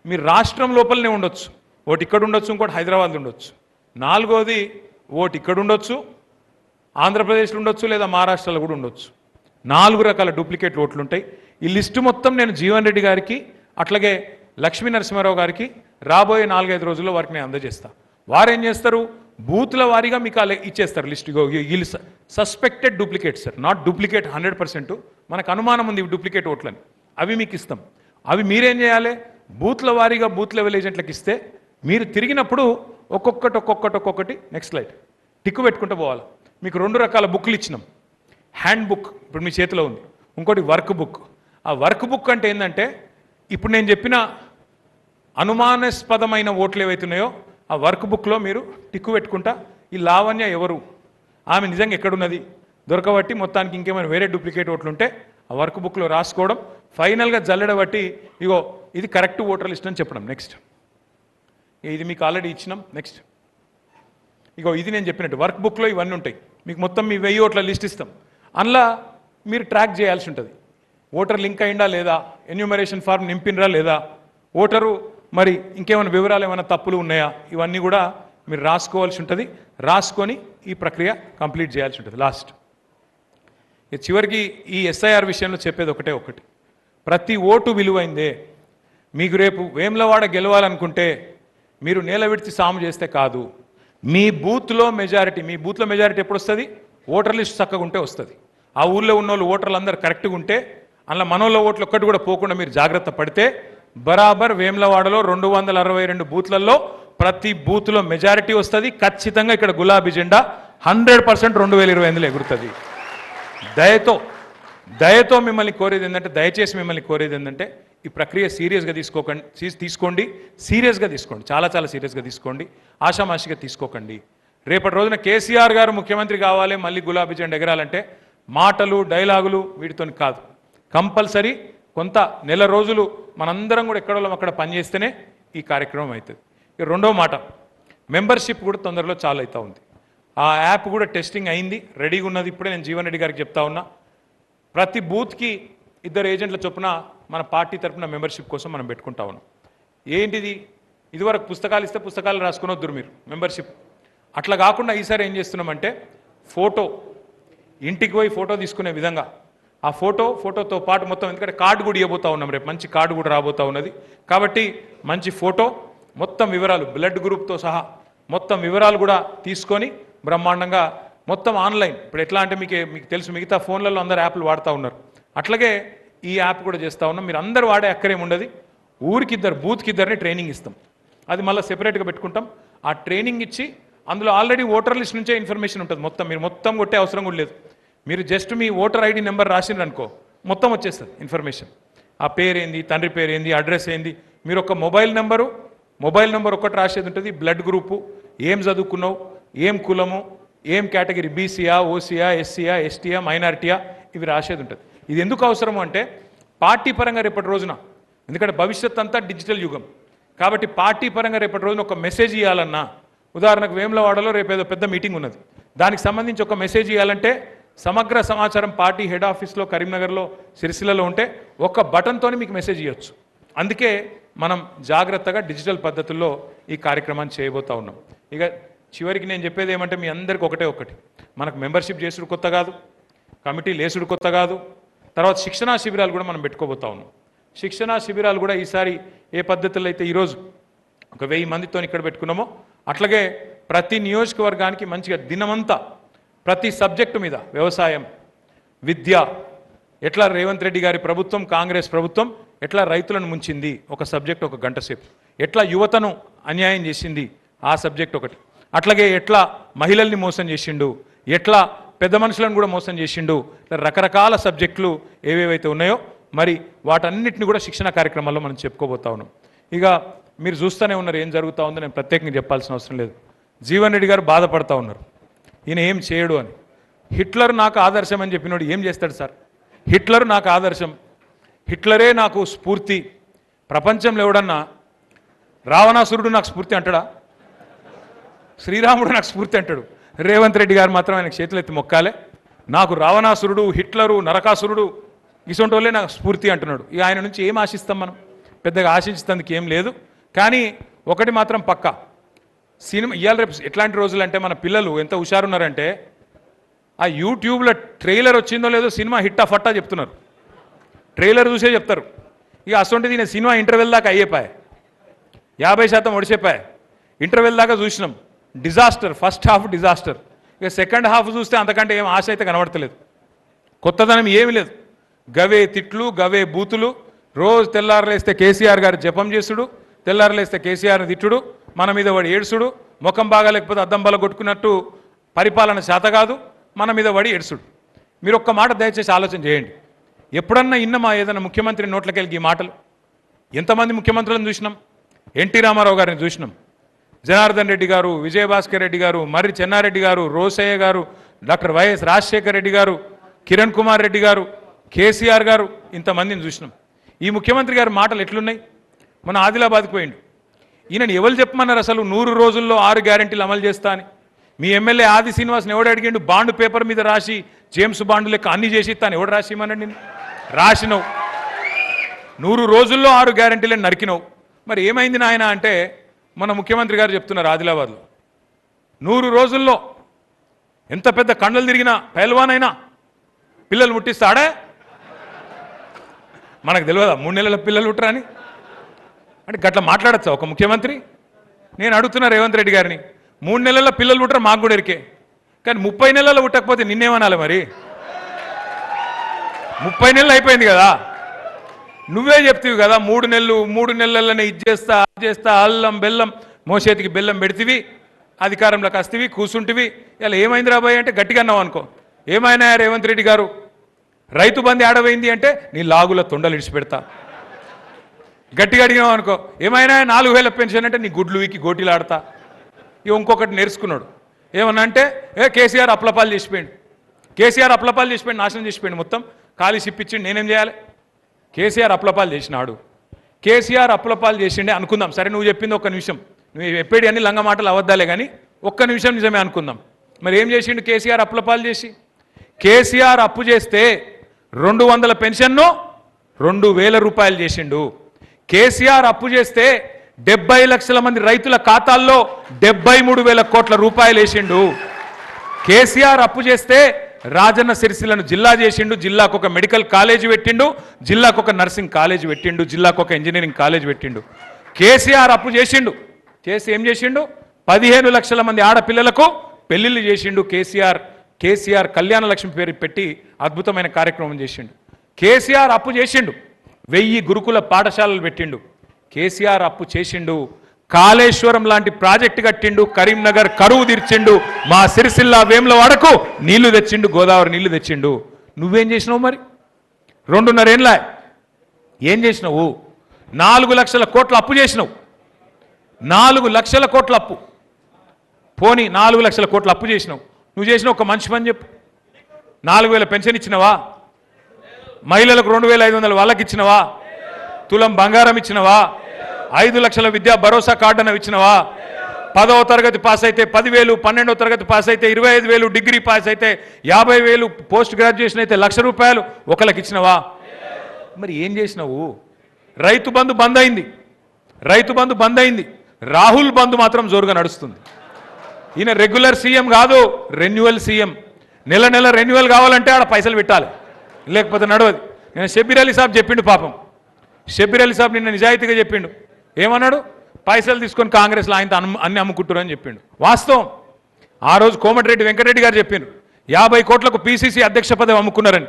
మీ రాష్ట్రం లోపలనే ఉండొచ్చు, ఒకటి ఇక్కడ ఉండొచ్చు, ఇంకోటి హైదరాబాద్లో ఉండొచ్చు, నాలుగోది ఒకటి ఇక్కడ ఉండొచ్చు, ఆంధ్రప్రదేశ్లో ఉండొచ్చు, లేదా మహారాష్ట్రలో కూడా ఉండొచ్చు. 4 రకాల డూప్లికేట్ ఓట్లు ఉంటాయి. ఈ లిస్టు మొత్తం నేను జీవన్ రెడ్డి గారికి అట్లాగే లక్ష్మీ నరసింహారావు గారికి రాబోయే 4-5 రోజుల్లో వారికి నేను అందజేస్తాను. వారు ఏం చేస్తారు, బూత్ల వారీగా మీకు ఇచ్చేస్తారు లిస్ట్. వీళ్ళు suspected duplicate sir, not duplicate 100%. మనకు అనుమానం ఉంది డూప్లికేట్ ఓట్లని, అవి మీకు ఇస్తాం. అవి మీరేం చేయాలి, బూత్ల వారీగా బూత్ లెవెల్ ఏజెంట్లకు ఇస్తే మీరు తిరిగినప్పుడు ఒక్కొక్కటి నెక్స్ట్ స్లైడ్ టిక్కు పెట్టుకుంటూ పోవాలి. మీకు 2 రకాల బుక్లు ఇచ్చినాం. హ్యాండ్ బుక్ ఇప్పుడు మీ చేతిలో ఉంది, ఇంకోటి వర్క్ బుక్. ఆ వర్క్ బుక్ అంటే ఏంటంటే, ఇప్పుడు నేను చెప్పిన అనుమానాస్పదమైన ఓట్లు ఏవైతున్నాయో ఆ వర్క్ బుక్లో మీరు టిక్కు పెట్టుకుంటా, ఈ లావణ్య ఎవరు, ఆమె నిజంగా ఎక్కడున్నది దొరకబట్టి, మొత్తానికి ఇంకేమైనా వేరే డూప్లికేట్ ఓట్లు ఉంటే ఆ వర్క్ బుక్లో రాసుకోవడం, ఫైనల్గా జల్లెడ బట్టి ఇగో ఇది కరెక్ట్ ఓటర్ లిస్ట్ అని చెప్పడం. నెక్స్ట్ ఇది మీకు ఆల్రెడీ ఇచ్చినాం. నెక్స్ట్ ఇగో ఇది నేను చెప్పినట్టు వర్క్ బుక్లో ఇవన్నీ ఉంటాయి. మీకు మొత్తం మీ 1000 ఓట్ల లిస్ట్ ఇస్తాం. అందులో మీరు ట్రాక్ చేయాల్సి ఉంటుంది. ఓటర్ లింక్ అయిందా లేదా, ఎన్యూమరేషన్ ఫార్మ్ నింపినరా లేదా, ఓటరు మరి ఇంకేమైనా వివరాలు ఏమైనా తప్పులు ఉన్నాయా, ఇవన్నీ కూడా మీరు రాసుకోవాల్సి ఉంటుంది. రాసుకొని ఈ ప్రక్రియ కంప్లీట్ చేయాల్సి ఉంటుంది. లాస్ట్ చివరికి ఈ ఎస్ఐఆర్ విషయంలో చెప్పేది ఒకటి, ప్రతి ఓటు విలువైందే. మీకు రేపు వేములవాడ గెలవాలనుకుంటే మీరు నేల విడిచి సాము చేస్తే కాదు, మీ బూత్లో మెజారిటీ ఎప్పుడు వస్తుంది, ఓటర్ లిస్ట్ చక్కగా ఉంటే వస్తుంది. ఆ ఊళ్ళో ఉన్న వాళ్ళు ఓటర్లు అందరూ కరెక్ట్గా ఉంటే, అందులో మనోళ్ళ ఓట్లు ఒక్కటి కూడా పోకుండా మీరు జాగ్రత్త పడితే బరాబర్ వేములవాడలో 262 బూత్లలో ప్రతి బూత్లో మెజారిటీ వస్తుంది. ఖచ్చితంగా ఇక్కడ గులాబీ జెండా 100% 2025లో ఎగురుతుంది. దయతో మిమ్మల్ని కోరేది ఏంటంటే, దయచేసి మిమ్మల్ని కోరేది ఏంటంటే, ఈ ప్రక్రియ సీరియస్గా తీసుకోండి. సీరియస్గా తీసుకోండి, చాలా సీరియస్గా తీసుకోండి. ఆషామాషిగా తీసుకోకండి. రేపటి రోజున కేసీఆర్ గారు ముఖ్యమంత్రి కావాలి, మళ్ళీ గులాబీ జెండా ఎగరాలంటే మాటలు డైలాగులు వీటితో కాదు. కంపల్సరీ కొంత నెల రోజులు మనందరం కూడా ఎక్కడో అక్కడ పనిచేస్తేనే ఈ కార్యక్రమం అవుతుంది. ఇక రెండో మాట, మెంబర్షిప్ కూడా తొందరలో చాలు అవుతూ ఉంది. ఆ యాప్ కూడా టెస్టింగ్ అయింది, రెడీగా ఉన్నది. ఇప్పుడే నేను జీవన్ రెడ్డి గారికి చెప్తా ఉన్నా, ప్రతి బూత్కి 2 ఏజెంట్ల చొప్పున మన పార్టీ తరఫున మెంబర్షిప్ కోసం మనం పెట్టుకుంటా ఉన్నాం. ఏంటిది, ఇదివరకు పుస్తకాలు ఇస్తే పుస్తకాలు రాసుకుని వద్దురు మీరు మెంబర్షిప్. అట్లా కాకుండా ఈసారి ఏం చేస్తున్నామంటే, ఫోటో ఇంటికి పోయి ఫోటో తీసుకునే విధంగా ఆ ఫోటోతో పాటు మొత్తం, ఎందుకంటే కార్డు కూడా ఇవ్వబోతా ఉన్నాం, రేపు మంచి కార్డు కూడా రాబోతా ఉన్నది. కాబట్టి మంచి ఫోటో, మొత్తం వివరాలు బ్లడ్ గ్రూప్తో సహా మొత్తం వివరాలు కూడా తీసుకొని బ్రహ్మాండంగా మొత్తం ఆన్లైన్. ఇప్పుడు ఎట్లా అంటే మీకు తెలుసు, మిగతా ఫోన్లలో అందరు యాప్లు వాడుతూ ఉన్నారు, అట్లాగే ఈ యాప్ కూడా చేస్తూ ఉన్నాం. మీరు అందరూ వాడే అక్కరేం ఉండదు. ఊరికిద్దరు బూత్కి ఇద్దరిని ట్రైనింగ్ ఇస్తాం, అది మళ్ళీ సెపరేట్గా పెట్టుకుంటాం. ఆ ట్రైనింగ్ ఇచ్చి అందులో ఆల్రెడీ ఓటర్ లిస్ట్ నుంచే ఇన్ఫర్మేషన్ ఉంటుంది మొత్తం. మీరు మొత్తం కొట్టే అవసరం కూడా లేదు. మీరు జస్ట్ మీ ఓటర్ ఐడి నెంబర్ రాసినారనుకో మొత్తం వచ్చేస్తుంది ఇన్ఫర్మేషన్. ఆ పేరేంది, తండ్రి పేరేంది, అడ్రస్ ఏంది, మీరు ఒక మొబైల్ నెంబర్ ఒక్కటి రాసేది ఉంటుంది. బ్లడ్ గ్రూపు, ఏం చదువుకున్నావు, ఏం కులము, ఏం కేటగిరీ, బీసీయా, ఓసీయా, ఎస్సీయా, ఎస్టీయా, మైనారిటీయా, ఇవి రాసేది ఉంటుంది. ఇది ఎందుకు అవసరము అంటే, పార్టీ పరంగా రేపటి రోజున, ఎందుకంటే భవిష్యత్ అంతా డిజిటల్ యుగం కాబట్టి పార్టీ పరంగా రేపటి రోజున ఒక మెసేజ్ ఇవ్వాలన్నా, ఉదాహరణకు వేములవాడలో రేపు ఏదో పెద్ద మీటింగ్ ఉన్నది, దానికి సంబంధించి ఒక మెసేజ్ ఇవ్వాలంటే సమగ్ర సమాచారం పార్టీ హెడ్ ఆఫీస్లో కరీంనగర్లో, సిరిసిల్లలో ఉంటే ఒక బటన్తోనే మీకు మెసేజ్ ఇవ్వచ్చు. అందుకే మనం జాగ్రత్తగా డిజిటల్ పద్ధతుల్లో ఈ కార్యక్రమాన్ని చేయబోతా ఉన్నాం. ఇక చివరికి నేను చెప్పేది ఏమంటే, మీ అందరికీ ఒకటి, మనకు మెంబర్షిప్ చేసుడు కొత్త కాదు, కమిటీ లేసుడు కొత్త కాదు. తర్వాత శిక్షణా శిబిరాలు కూడా మనం పెట్టుకోబోతా ఉన్నాం. శిక్షణా శిబిరాలు కూడా ఈసారి ఏ పద్ధతుల్లో అయితే ఈరోజు ఒక 1000 మందితో ఇక్కడ పెట్టుకున్నామో, అట్లాగే ప్రతి నియోజకవర్గానికి మంచిగా దినమంతా ప్రతి సబ్జెక్టు మీద, వ్యవసాయం, విద్య, ఎట్లా రేవంత్ రెడ్డి గారి ప్రభుత్వం, కాంగ్రెస్ ప్రభుత్వం ఎట్లా రైతులను ముంచింది ఒక సబ్జెక్ట్, 1 గంట సేపు, ఎట్లా యువతను అన్యాయం చేసింది ఆ సబ్జెక్ట్ ఒకటి, అట్లాగే ఎట్లా మహిళల్ని మోసం చేసిండు, ఎట్లా పెద్ద మనుషులను కూడా మోసం చేసిండు, రకరకాల సబ్జెక్టులు ఏవేవైతే ఉన్నాయో మరి వాటన్నిటిని కూడా శిక్షణ కార్యక్రమాల్లో మనం చెప్పుకోబోతా ఉన్నాం. ఇక మీరు చూస్తూనే ఉన్నారు ఏం జరుగుతూ ఉందో, నేను ప్రత్యేకంగా చెప్పాల్సిన అవసరం లేదు. జీవన్ రెడ్డి గారు బాధపడతా ఉన్నారు, ఈయన ఏం చేయడు అని. హిట్లర్ నాకు ఆదర్శం అని చెప్పినోడు ఏం చేస్తాడు సార్? హిట్లర్ నాకు ఆదర్శం, హిట్లరే నాకు స్ఫూర్తి, ప్రపంచంలో ఎవడన్నా రావణాసురుడు నాకు స్ఫూర్తి అంటాడా? శ్రీరాముడు నాకు స్ఫూర్తి అంటాడు. రేవంత్ రెడ్డి గారు మాత్రం ఆయనకు చేతులు ఎత్తి మొక్కాలే, నాకు రావణాసురుడు, హిట్లరు, నరకాసురుడు ఇసొంటి వాళ్ళే నాకు స్ఫూర్తి అంటున్నాడు. ఇక ఆయన నుంచి ఏం ఆశిస్తాం మనం? పెద్దగా ఆశించేందుకు ఏం లేదు. కానీ ఒకటి మాత్రం పక్కా, సినిమా ఇవాళ రేపు ఎట్లాంటి రోజులు అంటే, మన పిల్లలు ఎంత హుషారున్నారంటే, ఆ యూట్యూబ్లో ట్రైలర్ వచ్చిందో లేదో సినిమా హిట్టా ఫట్టా చెప్తున్నారు, ట్రైలర్ చూసే చెప్తారు. ఇక అసొంటిది నేను సినిమా ఇంటర్వెల్ దాకా అయ్యేపాయ, 50% ఒడిసేపాయ. ఇంటర్వెల్ దాకా చూసినాం, డిజాస్టర్, ఫస్ట్ హాఫ్ డిజాస్టర్. ఇక సెకండ్ హాఫ్ చూస్తే అంతకంటే ఏం ఆశ అయితే కనబడతలేదు, కొత్తదనం ఏమి లేదు. గవే తిట్లు, గవే బూతులు, రోజు తెల్లారలేస్తే కేసీఆర్ గారు జపం చేసుడు, తెల్లారలేస్తే కేసీఆర్ని తిట్టుడు, మన మీద వాడి ఏడ్చుడు, ముఖం బాగా లేకపోతే అద్దం బల కొట్టుకున్నట్టు పరిపాలన శాత కాదు, మన మీద వాడి ఏడ్చుడు. మీరు ఒక్క మాట దయచేసి ఆలోచన చేయండి. ఎప్పుడన్నా ఇన్నమా ఏదైనా ముఖ్యమంత్రి నోట్లకెళ్ళి ఈ మాటలు? ఎంతమంది ముఖ్యమంత్రులను చూసినాం? ఎన్టీ రామారావు గారిని చూసినాం, జనార్దన్ రెడ్డి గారు, విజయభాస్కర్ రెడ్డి గారు, మర్రి చెన్నారెడ్డి గారు, రోసయ్య గారు, డాక్టర్ వైఎస్ రాజశేఖర రెడ్డి గారు, కిరణ్ కుమార్ రెడ్డి గారు, కేసీఆర్ గారు, ఇంతమందిని చూసినాం. ఈ ముఖ్యమంత్రి గారి మాటలు ఎట్లున్నాయి? మన ఆదిలాబాద్కి పోయిండు. ఈయనని ఎవరు చెప్పమన్నారు అసలు 100 రోజుల్లో 6 గ్యారెంటీలు అమలు చేస్తా అని? మీ ఎమ్మెల్యే ఆది శ్రీనివాస్ని ఎవడు అడిగిండు? బాండ్ పేపర్ మీద రాసి జేమ్స్ బాండ్ లెక్క అన్ని చేసి ఇస్తాను ఎవడు రాసి ఇమ్మన్నాడు? నేను రాసినవు. 100 రోజుల్లో 6 గ్యారెంటీలను నరికినవు. మరి ఏమైంది నాయన అంటే మన ముఖ్యమంత్రి గారు చెప్తున్నారు ఆదిలాబాద్లో 100 రోజుల్లో ఎంత పెద్ద కండలు తిరిగినా పైల్వానైనా పిల్లలు ముట్టిస్తాడే. మనకు తెలియదా 3 నెలల పిల్లలు పుట్టరా అని? అంటే గట్లా మాట్లాడచ్చా ఒక ముఖ్యమంత్రి? నేను అడుగుతున్నా రేవంత్ రెడ్డి గారిని, 3 నెలల పిల్లలు పుట్టరా మాకు కూడా ఎరికే, కానీ 30 నెలలు పుట్టకపోతే నిన్నేమనాలి మరి? 30 నెలలు అయిపోయింది కదా, నువ్వే చెప్తివి కదా 3 నెలలనే ఇది చేస్తా అల్లం బెల్లం మోసేతికి బెల్లం పెడితివి, అధికారంలోకి వస్తేవి కూర్చుంటివి. ఇలా ఏమైంది రాబాయ్ అంటే గట్టిగా అన్నావు అనుకో. ఏమైనా రేవంత్ రెడ్డి గారు రైతు బంధు ఆడవైంది అంటే నీ లాగుల తొండలు ఇడిచిపెడతా. గట్టిగా అడిగినావు అనుకో. ఏమైనా 4000 పెన్షన్ అంటే నీ గుడ్లు వీకి గోటీలాడతా. ఇక ఇంకొకటి నేర్చుకున్నాడు ఏమన్నా అంటే కేసీఆర్ అప్లపాలు చేసిపోయిండు, కేసీఆర్ అప్లపాలు చేసిపోయిండు, నాశనం చేసిపోయిండు, మొత్తం ఖాళీ సిప్పించిండు. నేనేం చేయాలి? కేసీఆర్ అప్లపాలు చేసినాడు, కేసీఆర్ అప్లపాలు చేసిండే అనుకుందాం. సరే నువ్వు చెప్పింది ఒక్క నిమిషం, నువ్వు చెప్పేది అన్ని లంగ మాటలు అవద్దాలే కానీ ఒక్క నిమిషం నిజమే అనుకుందాం. మరి ఏం చేసిండు కేసీఆర్ అప్లపాలు చేసి? కేసీఆర్ అప్పు చేస్తే 200 పెన్షన్ను 2000 రూపాయలు చేసిండు. కేసీఆర్ అప్పు చేస్తే 70 లక్షల మంది రైతుల ఖాతాల్లో 73,000 కోట్ల రూపాయలు వేసిండు. కేసీఆర్ అప్పు చేస్తే రాజన్న సిరిసిల్లను జిల్లా చేసిండు, జిల్లాకు ఒక మెడికల్ కాలేజీ పెట్టిండు, జిల్లాకు ఒక నర్సింగ్ కాలేజీ పెట్టిండు, జిల్లాకు ఒక ఇంజనీరింగ్ కాలేజీ పెట్టిండు. కేసీఆర్ అప్పు చేసిండు, చేసి ఏం చేసిండు? 15 లక్షల మంది ఆడపిల్లలకు పెళ్లిళ్ళు చేసిండు. కేసీఆర్ కళ్యాణ లక్ష్మి పేరు పెట్టి అద్భుతమైన కార్యక్రమం చేసిండు. కేసీఆర్ అప్పు చేసిండు, 1000 గురుకుల పాఠశాలలు పెట్టిండు. కేసీఆర్ అప్పు చేసిండు, కాళేశ్వరం లాంటి ప్రాజెక్టు కట్టిండు, కరీంనగర్ కరువు తీర్చిండు, మా సిరిసిల్ల వేములవాడకు నీళ్లు తెచ్చిండు, గోదావరి నీళ్లు తెచ్చిండు. నువ్వేం చేసినావు మరి? 2.5 ఏళ్ళ ఏం చేసినావు? 4 లక్షల కోట్ల అప్పు చేసినావు. 4 లక్షల కోట్ల అప్పు, పోనీ 4 లక్షల కోట్ల అప్పు చేసినావు. నువ్వు చేసిన ఒక మంచి పని చెప్పు. 4000 పెన్షన్ ఇచ్చినవా? మహిళలకు 2500 వాళ్ళకి ఇచ్చినవా? తులం బంగారం ఇచ్చినవా? 5 లక్షల విద్యా భరోసా కార్డు అన్న ఇచ్చినవా? 10వ తరగతి పాస్ అయితే 10,000, 12వ తరగతి పాస్ అయితే 25,000, డిగ్రీ పాస్ అయితే 50,000, పోస్ట్ గ్రాడ్యుయేషన్ అయితే 1,00,000 రూపాయలు ఒకళ్ళకి ఇచ్చినవా? మరి ఏం చేసినావు? రైతు బంధు బంద్ అయింది, రైతు బంధు బంద్ అయింది, రాహుల్ బంధు మాత్రం జోరుగా నడుస్తుంది. ఈయన రెగ్యులర్ సీఎం కాదు, రెన్యువల్ సీఎం. నెల నెల రెన్యువల్ కావాలంటే ఆడ పైసలు పెట్టాలి, లేకపోతే నడవదు. నేను షబ్బీర్ అలీ సాబ్ చెప్పిండు పాపం, షబ్బీర్ అలీ సాబ్ నిన్న నిజాయితీగా చెప్పిండు. ఏమన్నాడు? పైసలు తీసుకొని కాంగ్రెస్లో ఆయనతో అన్ని అమ్ముకుంటారు అని చెప్పిండు. వాస్తవం. ఆ రోజు కోమటిరెడ్డి వెంకటరెడ్డి గారు చెప్పిండు 50 కోట్లకు పీసీసీ అధ్యక్ష పదవి అమ్ముకున్నారని.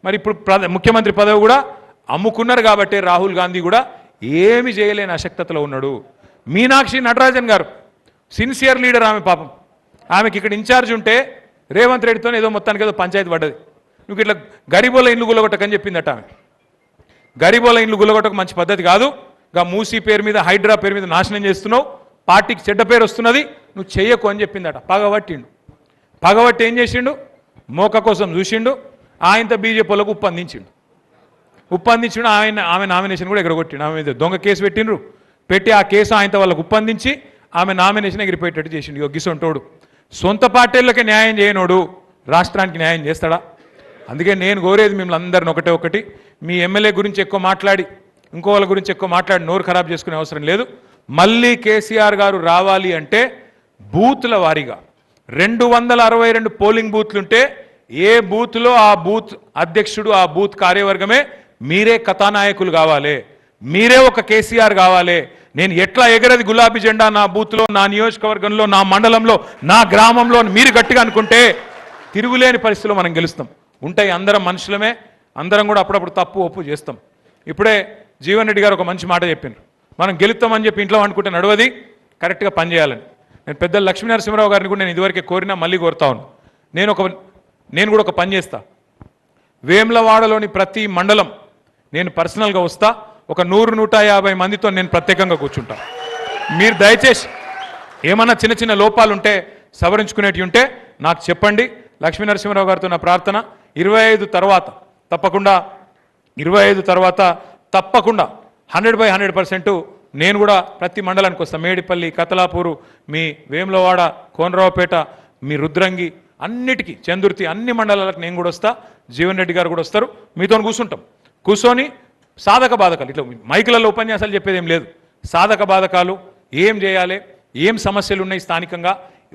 మరి ఇప్పుడు ముఖ్యమంత్రి పదవి కూడా అమ్ముకున్నారు కాబట్టి రాహుల్ గాంధీ కూడా ఏమి చేయలేని అశక్తతలో ఉన్నాడు. మీనాక్షి నటరాజన్ గారు సిన్సియర్ లీడర్ ఆమె, పాపం ఆమెకి ఇక్కడ ఇన్ఛార్జ్ ఉంటే రేవంత్ రెడ్డితో ఏదో మొత్తానికి ఏదో పంచాయతీ పడ్డది. నువ్వు ఇట్లా గరీబోల ఇండ్లు గుల్లగొట్టకని చెప్పిందట ఆమె. గరీబోల ఇండ్లు గుల్లగొట్టక మంచి పద్ధతి కాదు. గా మూసీ పేరు మీద, హైడ్రా పేరు మీద నాశనం చేస్తున్నావు, పార్టీకి చెడ్డ పేరు వస్తున్నది, నువ్వు చెయ్యకు అని చెప్పిందట. పగబట్టిండు. పగబట్టి ఏం చేసిండు? మోక కోసం చూసిండు, ఆయనతో బీజేపీలకు ఉప్పందించిండు. ఆమె నామినేషన్ కూడా ఎగరగొట్టిండు. ఆమె మీద దొంగ కేసు పెట్టిండ్రు, పెట్టి ఆ కేసు ఆయనతో వాళ్ళకు ఉప్పందించి ఆమె నామినేషన్ ఎగిరిపోయేటట్టు చేసిండు. ఇగో గిసొంటోడు సొంత పార్టీలకే న్యాయం చేయనోడు రాష్ట్రానికి న్యాయం చేస్తాడా? అందుకే నేను కోరేది మిమ్మల్ని అందరిని ఒకటి, మీ ఎమ్మెల్యే గురించి ఎక్కువ మాట్లాడి ఇంకో వాళ్ళ గురించి ఎక్కువ మాట్లాడి నోరు ఖరాబ్ చేసుకునే అవసరం లేదు. మళ్ళీ కేసీఆర్ గారు రావాలి అంటే బూత్ల వారీగా 262 పోలింగ్ బూత్లుంటే ఏ బూత్లో ఆ బూత్ అధ్యక్షుడు, ఆ బూత్ కార్యవర్గమే మీరే కథానాయకులు కావాలి, మీరే ఒక కేసీఆర్ కావాలి. నేను ఎట్లా ఎగరది గులాబీ జెండా నా బూత్లో, నా నియోజకవర్గంలో, నా మండలంలో, నా గ్రామంలో మీరు గట్టిగా అనుకుంటే తిరుగులేని పరిస్థితిలో మనం గెలుస్తాం. ఉంటాయి, అందరం మనుషులమే, అందరం కూడా అప్పుడప్పుడు తప్పు ఒప్పు చేస్తాం. ఇప్పుడే జీవన్ రెడ్డి గారు ఒక మంచి మాట చెప్పిండ్రు, మనం గెలుస్తామని చెప్పి ఇంట్లో అనుకుంటే నడవది, కరెక్ట్గా పనిచేయాలని. నేను పెద్దలు లక్ష్మీనరసింహరావు గారిని కూడా నేను ఇదివరకే కోరినా, మళ్ళీ కోరుతా ఉన్నాను. నేను కూడా ఒక పని చేస్తా. వేములవాడలోని ప్రతి మండలం నేను పర్సనల్గా వస్తా, ఒక 100-150 మందితో నేను ప్రత్యేకంగా కూర్చుంటా. మీరు దయచేసి ఏమన్నా చిన్న చిన్న లోపాలు ఉంటే, సవరించుకునేటివి ఉంటే నాకు చెప్పండి. లక్ష్మీనరసింహరావు గారితో నా ప్రార్థన 25 తర్వాత తప్పకుండా 100/100% నేను కూడా ప్రతి మండలానికి వస్తాను. మేడిపల్లి, కతలాపూరు, మీ వేములవాడ, కోనరావుపేట, మీ రుద్రంగి, అన్నిటికీ చందుర్తి, అన్ని మండలాలకు నేను కూడా వస్తా. జీవన్ రెడ్డి గారు కూడా వస్తారు. మీతో కూర్చుంటాం. కూర్చొని సాధక బాధకాలు, ఇట్లా మైకులలో ఉపన్యాసాలు చెప్పేది ఏం లేదు. సాధక బాధకాలు ఏం చేయాలి, ఏం సమస్యలు ఉన్నాయి స్థానికంగా,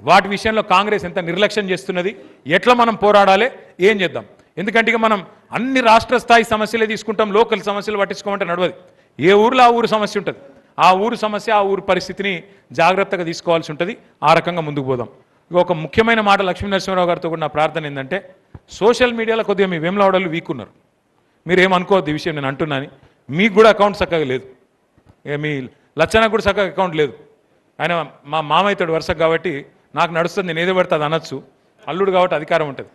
వాటి విషయంలో కాంగ్రెస్ ఎంత నిర్లక్ష్యం చేస్తున్నది, ఎట్లా మనం పోరాడాలి, ఏం చేద్దాం. ఎందుకంటే ఇక మనం అన్ని రాష్ట్ర స్థాయి సమస్యలే తీసుకుంటాం, లోకల్ సమస్యలు పట్టించుకోమంటే నడవదు. ఏ ఊర్లో ఆ ఊరు సమస్య ఉంటుంది, ఆ ఊరు సమస్య, ఆ ఊరు పరిస్థితిని జాగ్రత్తగా తీసుకోవాల్సి ఉంటుంది. ఆ రకంగా ముందుకు పోదాం. ఇక ఒక ముఖ్యమైన మాట లక్ష్మీ నరసింహారావు గారితో కూడా నా ప్రార్థన ఏంటంటే, సోషల్ మీడియాలో కొద్దిగా మీ వేములవాడలు వీక్ ఉన్నారు. మీరు ఏమనుకోవద్దు ఈ విషయం నేను అంటున్నాను. మీకు కూడా అకౌంట్ చక్కగా లేదు, మీ లచ్చనకు కూడా చక్కగా అకౌంట్ లేదు. ఆయన మా మామయ్యతోడు వరుసకు కాబట్టి నాకు నడుస్తుంది, నేను ఏదో పడితే అది అనొచ్చు, అల్లుడు కాబట్టి అధికారం ఉంటుంది.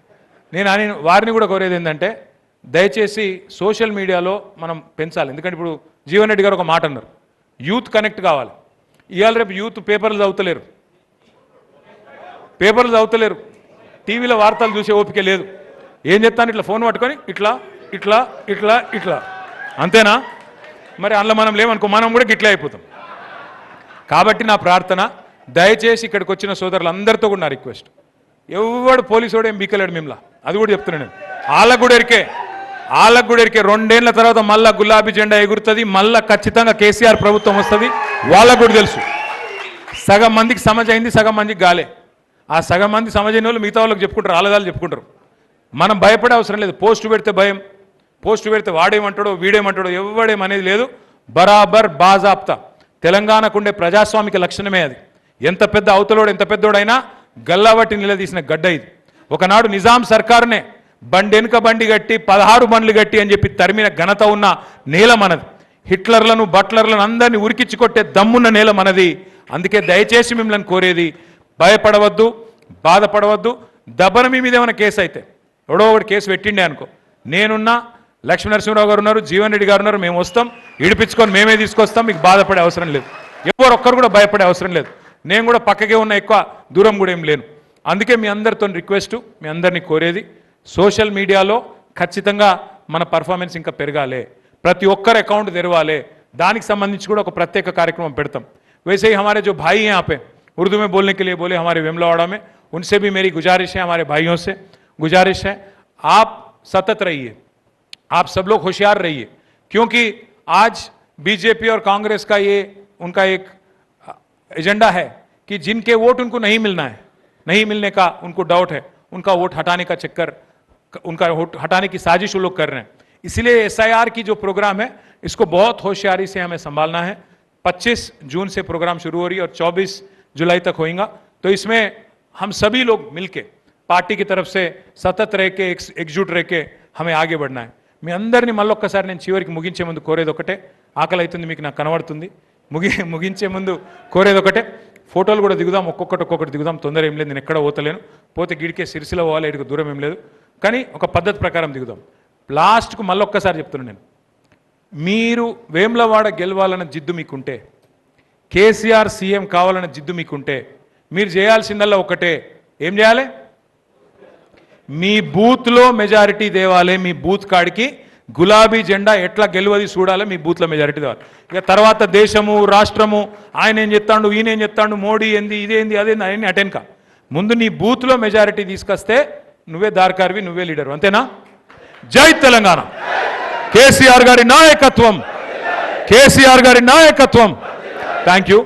నేను వారిని కూడా కోరేది ఏంటంటే, దయచేసి సోషల్ మీడియాలో మనం పెంచాలి. ఎందుకంటే ఇప్పుడు జీవన్ రెడ్డి గారు ఒక మాట అన్నారు, యూత్ కనెక్ట్ కావాలి. ఇవాళ రేపు యూత్ పేపర్లు చదువుతలేరు, టీవీలో వార్తలు చూసే ఓపిక లేదు. ఏం చెప్తాను, ఇట్లా ఫోన్ పట్టుకొని ఇట్లా ఇట్లా ఇట్లా ఇట్లా, అంతేనా? మరి అందులో మనం లేవనుకో, మనం కూడా గిట్లా అయిపోతాం. కాబట్టి నా ప్రార్థన, దయచేసి ఇక్కడికి వచ్చిన సోదరులందరితో కూడా నా రిక్వెస్ట్, ఎవడు పోలీసు ఏం బీకలేడు మిమ్మల్ని, అది కూడా చెప్తున్నాను నేను. వాళ్ళకు కూడా ఎరికే 2 ఏళ్ల తర్వాత మళ్ళా గులాబీ జెండా ఎగురుతుంది, మళ్ళా ఖచ్చితంగా కేసీఆర్ ప్రభుత్వం వస్తుంది. వాళ్ళకు కూడా తెలుసు. సగం మందికి సమజ్ అయింది, సగం మందికి గాలే. ఆ సగం మంది సమజైన వాళ్ళు మిగతా వాళ్ళకి చెప్పుకుంటారు, ఆలదాలు చెప్పుకుంటారు. మనం భయపడే అవసరం లేదు. పోస్టు పెడితే భయం, పోస్టు పెడితే వాడేమంటాడో వీడేమంటాడో ఎవడేమనేది లేదు. బరాబర్ బాజాప్తా తెలంగాణకుండే ప్రజాస్వామిక లక్షణమే అది. ఎంత పెద్ద అవతలోడు, ఎంత పెద్దోడైనా గల్లాబట్టి నిలదీసిన గడ్డ ఇది. ఒకనాడు నిజాం సర్కారునే బండెనుక బండి గట్టి 16 బండ్లు గట్టి అని చెప్పి తరిమిన ఘనత ఉన్న నేల మనది. హిట్లర్లను, బట్లర్లను అందరినీ ఉరికిచ్చి కొట్టే దమ్మున్న నేల మనది. అందుకే దయచేసి మిమ్మల్ని కోరేది, భయపడవద్దు, బాధపడవద్దు. దబ్బన మీ మీద ఏమైనా కేసు అయితే, ఎవడో ఒకటి కేసు పెట్టిండే అనుకో, నేనున్నా, లక్ష్మీ నరసింహరావు గారు ఉన్నారు, జీవన్ రెడ్డి గారు ఉన్నారు, మేము వస్తాం, ఇడిపించుకొని మేమే తీసుకొస్తాం. మీకు బాధపడే అవసరం లేదు, ఎవరొక్కరు కూడా భయపడే అవసరం లేదు. నేను కూడా పక్కకే ఉన్న, ఎక్కువ దూరం కూడా ఏం లేను. అందుకే మీ అందరితో రిక్వెస్ట్, మీ అందరినీ కోరేది, సోషల్ మీడియాలో ఖచ్చితంగా మన పర్ఫార్మెన్స్ ఇంకా పెరగాలి, ప్రతి ఒక్కరు అకౌంట్ తెరవాలి. దానికి సంబంధించి కూడా ఒక ప్రత్యేక కార్యక్రమం పెడతాం. वैसे ही हमारे जो भाई हैं यहाँ पे उर्दू में बोलने के लिए बोले, हमारे वेमलावाड़ा में, उनसे भी मेरी गुजारिश है, हमारे भाइयों से गुजारिश है, आप सतत रहिए, आप सब लोग होशियार रहिए, क्योंकि आज बीजेपी और कांग्रेस का ये उनका एक एजेंडा है कि जिनके वोट उनको नहीं मिलना है, नहीं मिलने का उनको डाउट है, उनका वोट हटाने का चक्कर, उनका वोट हटाने की साजिश वो लोग कर रहे हैं. इसलिए SIR की जो प्रोग्राम है, इसको बहुत होशियारी से हमें संभालना है. 25 जून से प्रोग्राम शुरू हो रही है और 24 जुलाई तक होएगा. तो इसमें हम सभी लोग मिलके पार्टी की तरफ से सतत रह के, एकजुट रह के हमें आगे बढ़ना है. మీ అందరినీ మళ్ళొక్కసారి నేను చివరికి ముగించే ముందు కోరేది ఒకటే, ఆకలి అవుతుంది మీకు నాకు కనబడుతుంది, ముగించే ముందు కోరేది ఒకటే, ఫోటోలు కూడా దిగుదాం, ఒక్కొక్కటి దిగుదాం, తొందర ఏం లేదు, నేను ఎక్కడ పోతలేను, పోతే గిడికే సిరిసిల పోవాలి, ఇటుకు దూరం ఏం లేదు, కానీ ఒక పద్ధతి ప్రకారం దిగుదాం. లాస్ట్కు మళ్ళొక్కసారి చెప్తున్నాను నేను, మీరు వేములవాడ గెలవాలన్న జిద్దు మీకుంటే, కేసీఆర్ సీఎం కావాలన్న జిద్దు మీకుంటే, మీరు చేయాల్సిందల్లా ఒకటే, ఏం చేయాలి? మీ బూత్లో మెజారిటీ తేవాలి. మీ బూత్ కాడికి గులాబీ జెండా ఎట్లా గెలువది చూడాలి, మీ బూత్లో మెజారిటీ తేవాలి. ఇక తర్వాత దేశము, రాష్ట్రము, ఆయన ఏం చెప్తాడు, ఈయన ఏం చెప్తాడు, మోడీ ఏంది, ఇదేంది, అదేంది, అవన్నీ అటెన్కా. ముందు నీ బూత్లో మెజారిటీ తీసుకొస్తే నువ్వే దార్కార్వి, నువ్వే లీడరు, అంతేనా? జై తెలంగాణ. కేసీఆర్ గారి నాయకత్వం, కేసీఆర్ గారి నాయకత్వం. Thank you.